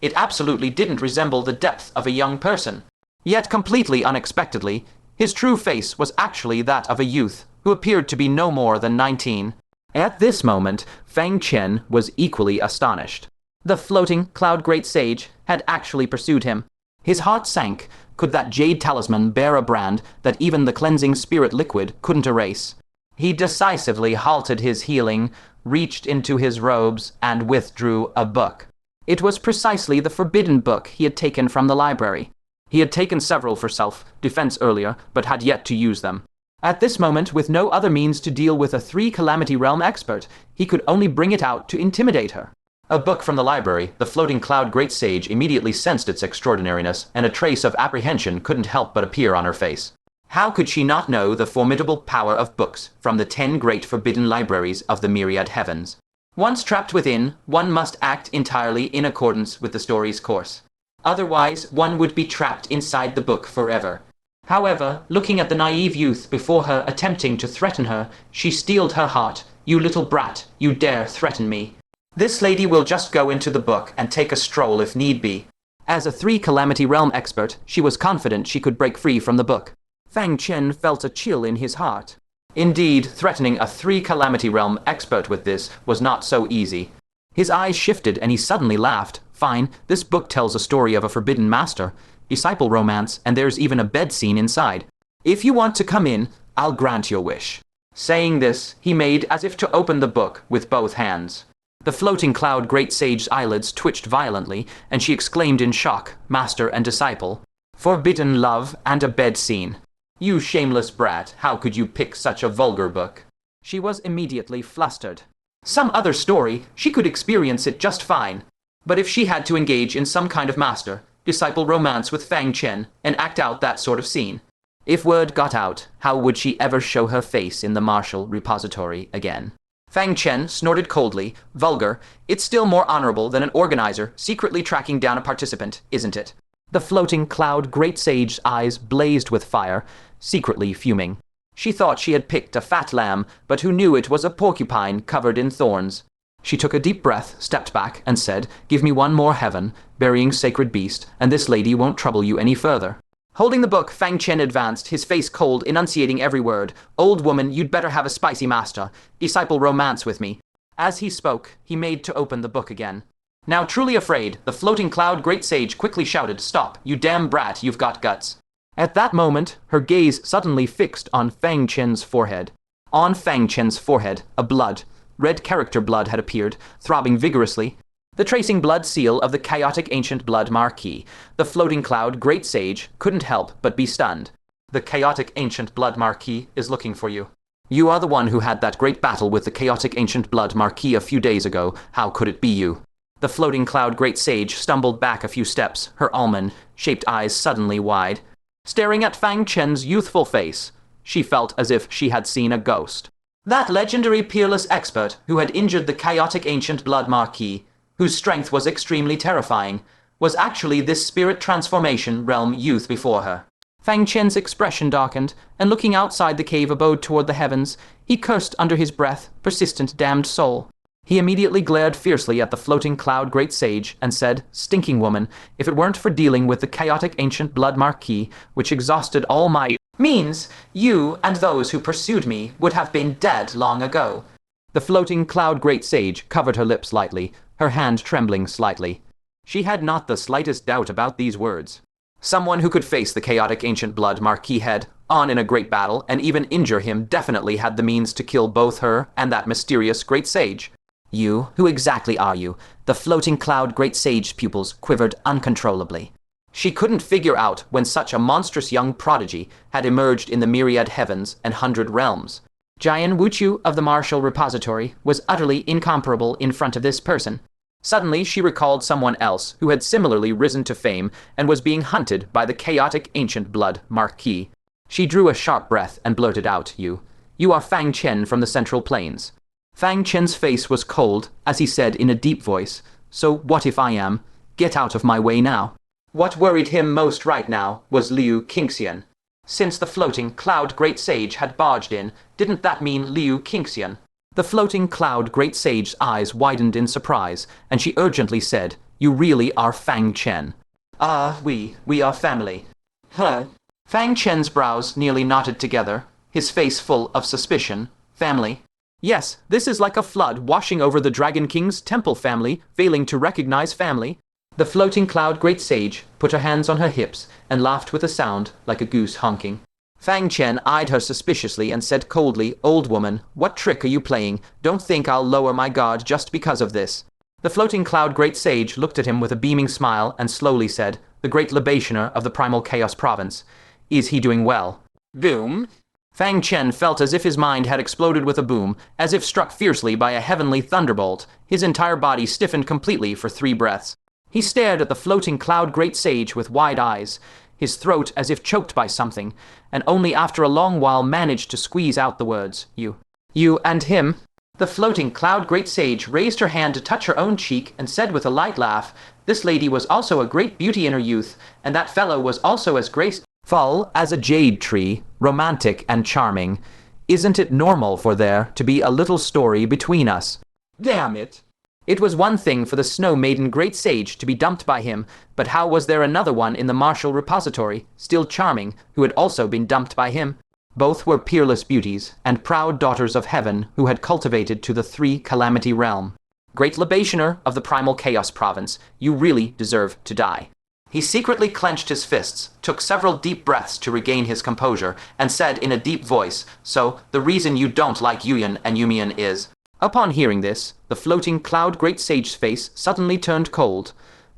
it absolutely didn't resemble the depth of a young person. Yet completely unexpectedly, his true face was actually that of a youth who appeared to be no more than 19. At this moment, Fang Chen was equally astonished. The floating Cloud Great Sage had actually pursued him. His heart sank. Could that jade talisman bear a brand that even the cleansing spirit liquid couldn't erase? He decisively halted his healing, reached into his robes, and withdrew a book. It was precisely the forbidden book he had taken from the library. He had taken several for self-defense earlier, but had yet to use them. At this moment, with no other means to deal with a Three Calamity Realm expert, he could only bring it out to intimidate her. A book from the library, the floating Cloud Great Sage immediately sensed its extraordinariness, and a trace of apprehension couldn't help but appear on her face. How could she not know the formidable power of books from the 10 great forbidden libraries of the myriad heavens? Once trapped within, one must act entirely in accordance with the story's course. Otherwise, one would be trapped inside the book forever. However, looking at the naive youth before her attempting to threaten her, she steeled her heart. "You little brat, you dare threaten me. This lady will just go into the book and take a stroll if need be." As a Three Calamity Realm expert, she was confident she could break free from the book. Fang Chen felt a chill in his heart. Indeed, threatening a Three Calamity Realm expert with this was not so easy. His eyes shifted and he suddenly laughed. "Fine, this book tells a story of a forbidden master, disciple romance, and there's even a bed scene inside. If you want to come in, I'll grant your wish." Saying this, he made as if to open the book with both hands. The floating Cloud Great Sage's eyelids twitched violently, and she exclaimed in shock, "Master and disciple, forbidden love and a bed scene. You shameless brat, how could you pick such a vulgar book?" She was immediately flustered. Some other story, she could experience it just fine. But if she had to engage in some kind of master-disciple romance with Fang Chen and act out that sort of scene, if word got out, how would she ever show her face in the martial repository again? Fang Chen snorted coldly. "Vulgar, it's still more honorable than an organizer secretly tracking down a participant, isn't it?" The floating Cloud Great Sage's eyes blazed with fire, secretly fuming. She thought she had picked a fat lamb, but who knew it was a porcupine covered in thorns? She took a deep breath, stepped back, and said, "Give me one more heaven, burying sacred beast, and this lady won't trouble you any further." Holding the book, Fang Chen advanced, his face cold, enunciating every word. "Old woman, you'd better have a spicy master. Disciple romance with me." As he spoke, he made to open the book again. Now truly afraid, the floating cloud great sage quickly shouted, "Stop, you damn brat, you've got guts." At that moment, her gaze suddenly fixed on Fang Chen's forehead. On Fang Chen's forehead, red character blood had appeared, throbbing vigorously. The tracing blood seal of the chaotic ancient blood marquis. The floating cloud great sage couldn't help but be stunned. The chaotic ancient blood marquis is looking for you. You are the one who had that great battle with the chaotic ancient blood marquis a few days ago. How could it be you? The floating cloud great sage stumbled back a few steps, her almond-shaped eyes suddenly wide. Staring at Fang Chen's youthful face, she felt as if she had seen a ghost. That legendary peerless expert who had injured the chaotic ancient blood marquis, whose strength was extremely terrifying, was actually this spirit transformation realm youth before her. Fang Chen's expression darkened, and looking outside the cave abode toward the heavens, he cursed under his breath, persistent damned soul. He immediately glared fiercely at the floating cloud great sage and said, "Stinking woman, if it weren't for dealing with the chaotic ancient blood marquis, which exhausted all my means, you and those who pursued me would have been dead long ago." The floating cloud great sage covered her lips lightly, her hand trembling slightly. She had not the slightest doubt about these words. Someone who could face the chaotic ancient blood marquis head on in a great battle and even injure him definitely had the means to kill both her and that mysterious great sage. "You? Who exactly are you?" The floating cloud great sage's pupils quivered uncontrollably. She couldn't figure out when such a monstrous young prodigy had emerged in the myriad heavens and 100 realms. Jian Wuchu of the Martial Repository was utterly incomparable in front of this person. Suddenly she recalled someone else who had similarly risen to fame and was being hunted by the chaotic ancient blood marquis. She drew a sharp breath and blurted out, You are Fang Chen from the Central Plains." Fang Chen's face was cold as he said in a deep voice, "So what if I am? Get out of my way now." What worried him most right now was Liu Qingxian. Since the floating cloud great sage had barged in, didn't that mean Liu Qingxian? The floating cloud great sage's eyes widened in surprise, and she urgently said, "You really are Fang Chen." We are family." "Huh?" Fang Chen's brows nearly knotted together, his face full of suspicion. "Family?" "Yes, this is like a flood washing over the Dragon King's temple family, failing to recognize family." The floating cloud great sage put her hands on her hips and laughed with a sound like a goose honking. Fang Chen eyed her suspiciously and said coldly, "Old woman, what trick are you playing? Don't think I'll lower my guard just because of this." The floating cloud great sage looked at him with a beaming smile and slowly said, "The great libationer of the primal chaos province. Is he doing well?" Boom. Fang Chen felt as if his mind had exploded with a boom, as if struck fiercely by a heavenly thunderbolt. His entire body stiffened completely for 3 breaths. He stared at the floating cloud great sage with wide eyes, his throat as if choked by something, and only after a long while managed to squeeze out the words, You and him." The floating cloud great sage raised her hand to touch her own cheek and said with a light laugh, "This lady was also a great beauty in her youth, and that fellow was also as graceful as a jade tree, romantic and charming. Isn't it normal for there to be a little story between us?" Damn it. It was one thing for the Snow Maiden Great Sage to be dumped by him, but how was there another one in the Martial Repository, still charming, who had also been dumped by him? Both were peerless beauties, and proud daughters of heaven who had cultivated to the 3 Calamity realm. Great libationer of the Primal Chaos Province, you really deserve to die. He secretly clenched his fists, took several deep breaths to regain his composure, and said in a deep voice, "So, the reason you don't like Yuyan and Yumian is..." Upon hearing this, the floating cloud great sage's face suddenly turned cold.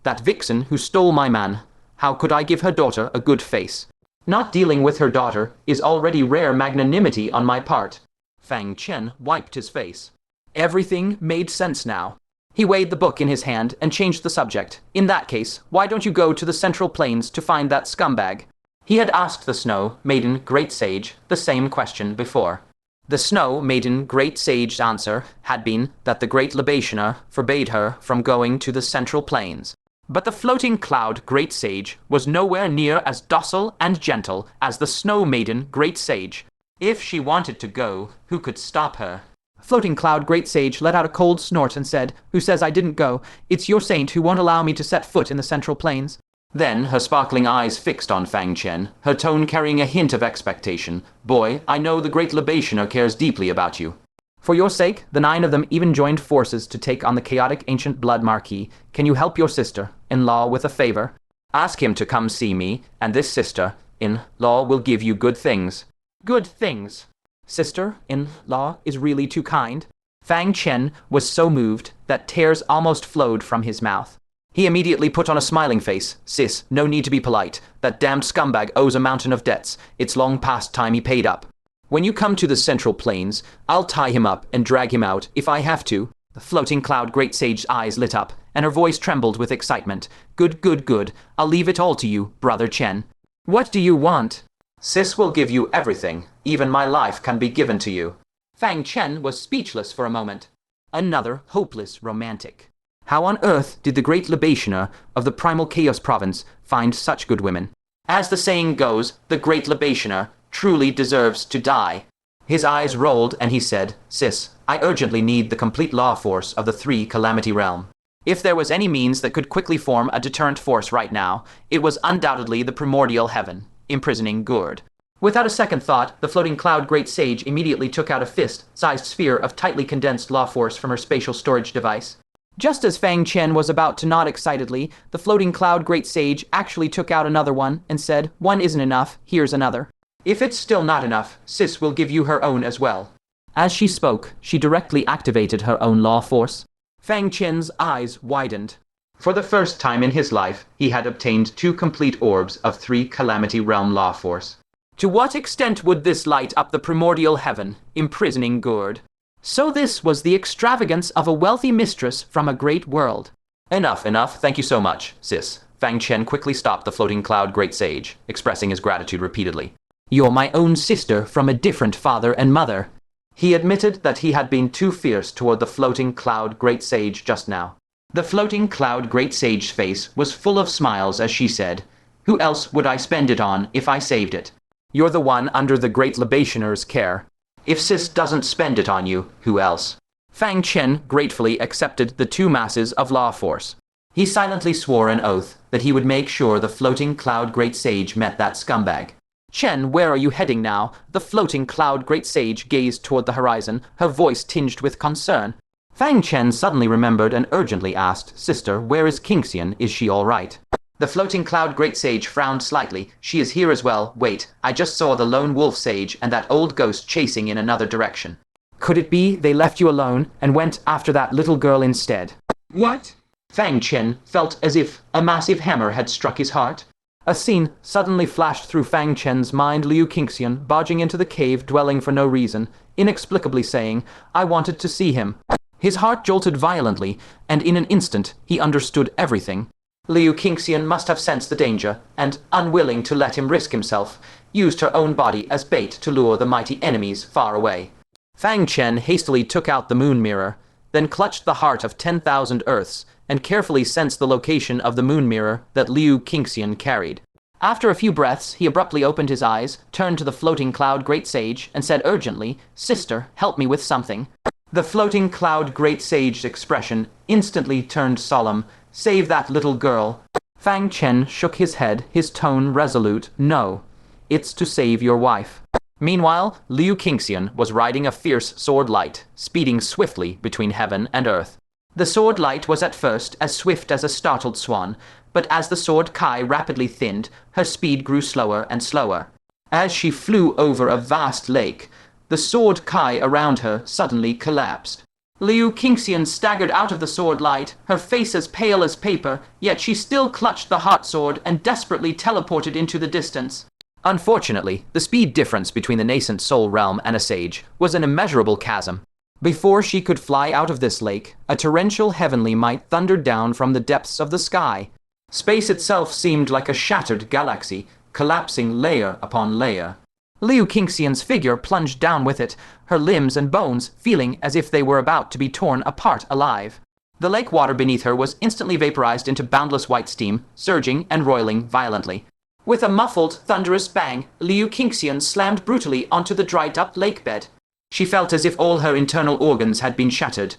"That vixen who stole my man. How could I give her daughter a good face? Not dealing with her daughter is already rare magnanimity on my part." Fang Chen wiped his face. Everything made sense now. He weighed the book in his hand and changed the subject. "In that case, why don't you go to the Central Plains to find that scumbag?" He had asked the Snow Maiden Great Sage the same question before. The Snow Maiden Great Sage's answer had been that the Great Libationer forbade her from going to the Central Plains. But the floating cloud Great Sage was nowhere near as docile and gentle as the Snow Maiden Great Sage. If she wanted to go, who could stop her? Floating cloud Great Sage let out a cold snort and said, "Who says I didn't go? It's your saint who won't allow me to set foot in the Central Plains." Then, her sparkling eyes fixed on Fang Chen, her tone carrying a hint of expectation. "Boy, I know the great libationer cares deeply about you." For your sake, the 9 of them even joined forces to take on the chaotic ancient blood marquis. Can you help your sister-in-law with a favor? Ask him to come see me, and this sister-in-law will give you good things. Good things. Sister-in-law is really too kind. Fang Chen was so moved that tears almost flowed from his mouth. He immediately put on a smiling face. Sis, no need to be polite. That damned scumbag owes a mountain of debts. It's long past time he paid up. When you come to the Central Plains, I'll tie him up and drag him out if I have to. The floating cloud great sage's eyes lit up, and her voice trembled with excitement. Good, good, good. I'll leave it all to you, Brother Chen. What do you want? Sis will give you everything. Even my life can be given to you. Fang Chen was speechless for a moment. Another hopeless romantic. How on earth did the great libationer of the Primal Chaos Province find such good women? As the saying goes, the great libationer truly deserves to die. His eyes rolled and he said, Sis, I urgently need the complete law force of the 3 Calamity Realm. If there was any means that could quickly form a deterrent force right now, it was undoubtedly the primordial heaven, imprisoning Gourd. Without a second thought, the floating cloud great sage immediately took out a fist-sized sphere of tightly condensed law force from her spatial storage device. Just as Fang Chen was about to nod excitedly, the floating cloud great sage actually took out another one and said, One isn't enough, here's another. If it's still not enough, Sis will give you her own as well. As she spoke, she directly activated her own law force. Fang Chen's eyes widened. For the first time in his life, he had obtained 2 complete orbs of 3 Calamity Realm law force. To what extent would this light up the primordial heaven, imprisoning Gourd? So this was the extravagance of a wealthy mistress from a great world. Enough, enough. Thank you so much, Sis. Fang Chen quickly stopped the floating cloud great sage, expressing his gratitude repeatedly. You're my own sister from a different father and mother. He admitted that he had been too fierce toward the floating cloud great sage just now. The floating cloud great sage's face was full of smiles as she said, Who else would I spend it on if I saved it? You're the one under the great libationer's care. If Sis doesn't spend it on you, who else? Fang Chen gratefully accepted the 2 masses of law force. He silently swore an oath that he would make sure the floating cloud great sage met that scumbag. Chen, where are you heading now? The floating cloud great sage gazed toward the horizon, her voice tinged with concern. Fang Chen suddenly remembered and urgently asked, Sister, where is Qian? Is she all right? The floating cloud great sage frowned slightly. She is here as well. Wait, I just saw the lone wolf sage and that old ghost chasing in another direction. Could it be they left you alone and went after that little girl instead? What? Fang Chen felt as if a massive hammer had struck his heart. A scene suddenly flashed through Fang Chen's mind. Liu Qian barging into the cave dwelling for no reason, inexplicably saying, I wanted to see him. His heart jolted violently, and in an instant he understood everything. Liu Qian must have sensed the danger, and, unwilling to let him risk himself, used her own body as bait to lure the mighty enemies far away. Fang Chen hastily took out the moon mirror, then clutched the heart of 10,000 Earths, and carefully sensed the location of the moon mirror that Liu Qian carried. After a few breaths, he abruptly opened his eyes, turned to the floating cloud great sage, and said urgently, Sister, help me with something. The floating cloud great sage's expression instantly turned solemn. Save that little girl. Fang Chen shook his head, his tone resolute. No, it's to save your wife. Meanwhile, Liu Qian was riding a fierce sword light, speeding swiftly between heaven and earth. The sword light was at first as swift as a startled swan, but as the sword Kai rapidly thinned, her speed grew slower and slower. As she flew over a vast lake, the sword Kai around her suddenly collapsed. Liu Qian staggered out of the sword light, her face as pale as paper, yet she still clutched the heart sword and desperately teleported into the distance. Unfortunately, the speed difference between the nascent soul realm and a sage was an immeasurable chasm. Before she could fly out of this lake, a torrential heavenly might thundered down from the depths of the sky. Space itself seemed like a shattered galaxy, collapsing layer upon layer. Liu Qian's figure plunged down with it, her limbs and bones feeling as if they were about to be torn apart alive. The lake water beneath her was instantly vaporized into boundless white steam, surging and roiling violently. With a muffled, thunderous bang, Liu Qian slammed brutally onto the dried-up lake bed. She felt as if all her internal organs had been shattered.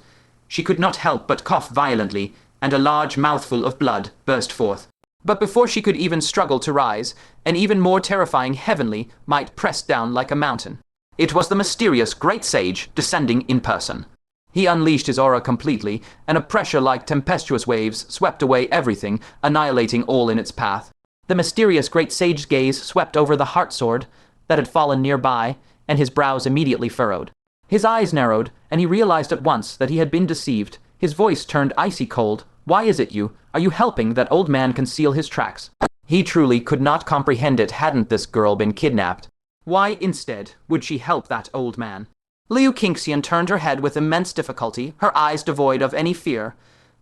She could not help but cough violently, and a large mouthful of blood burst forth. But before she could even struggle to rise, an even more terrifying heavenly might pressed down like a mountain. It was the mysterious Great Sage descending in person. He unleashed his aura completely, and a pressure like tempestuous waves swept away everything, annihilating all in its path. The mysterious Great Sage's gaze swept over the heart sword that had fallen nearby, and his brows immediately furrowed. His eyes narrowed, and he realized at once that he had been deceived. His voice turned icy cold. "Why is it you? Are you helping that old man conceal his tracks?" He truly could not comprehend it hadn't this girl been kidnapped. Why, instead, would she help that old man? Liu Qingxian turned her head with immense difficulty, her eyes devoid of any fear.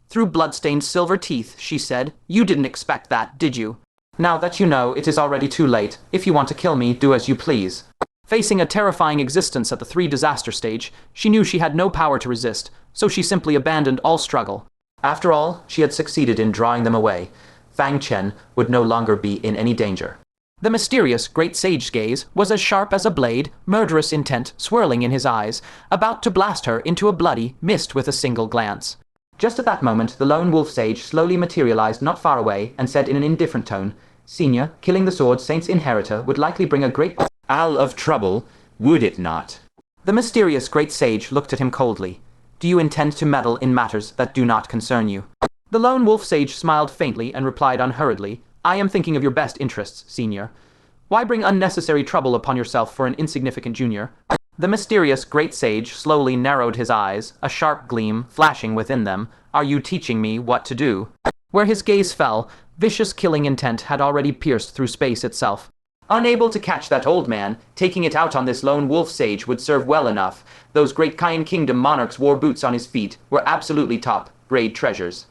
Through blood-stained silver teeth, she said, "You didn't expect that, did you? Now that you know, it is already too late. If you want to kill me, do as you please." Facing a terrifying existence at the 3 disaster stage, she knew she had no power to resist, so she simply abandoned all struggle. After all, she had succeeded in drawing them away. Fang Chen would no longer be in any danger. The mysterious Great Sage's gaze was as sharp as a blade, murderous intent swirling in his eyes, about to blast her into a bloody mist with a single glance. Just at that moment, the lone wolf sage slowly materialized not far away and said in an indifferent tone, "Senior, killing the Sword Saint's inheritor would likely bring a great deal of trouble, would it not?" The mysterious Great Sage looked at him coldly. "Do you intend to meddle in matters that do not concern you?" The lone wolf sage smiled faintly and replied unhurriedly, "I am thinking of your best interests, Senior. Why bring unnecessary trouble upon yourself for an insignificant junior?" The mysterious Great Sage slowly narrowed his eyes, a sharp gleam flashing within them. "Are you teaching me what to do?" Where his gaze fell, vicious killing intent had already pierced through space itself. Unable to catch that old man, taking it out on this lone wolf sage would serve well enough. Those Great Qian Kingdom monarch's war boots on his feet were absolutely top-grade treasures.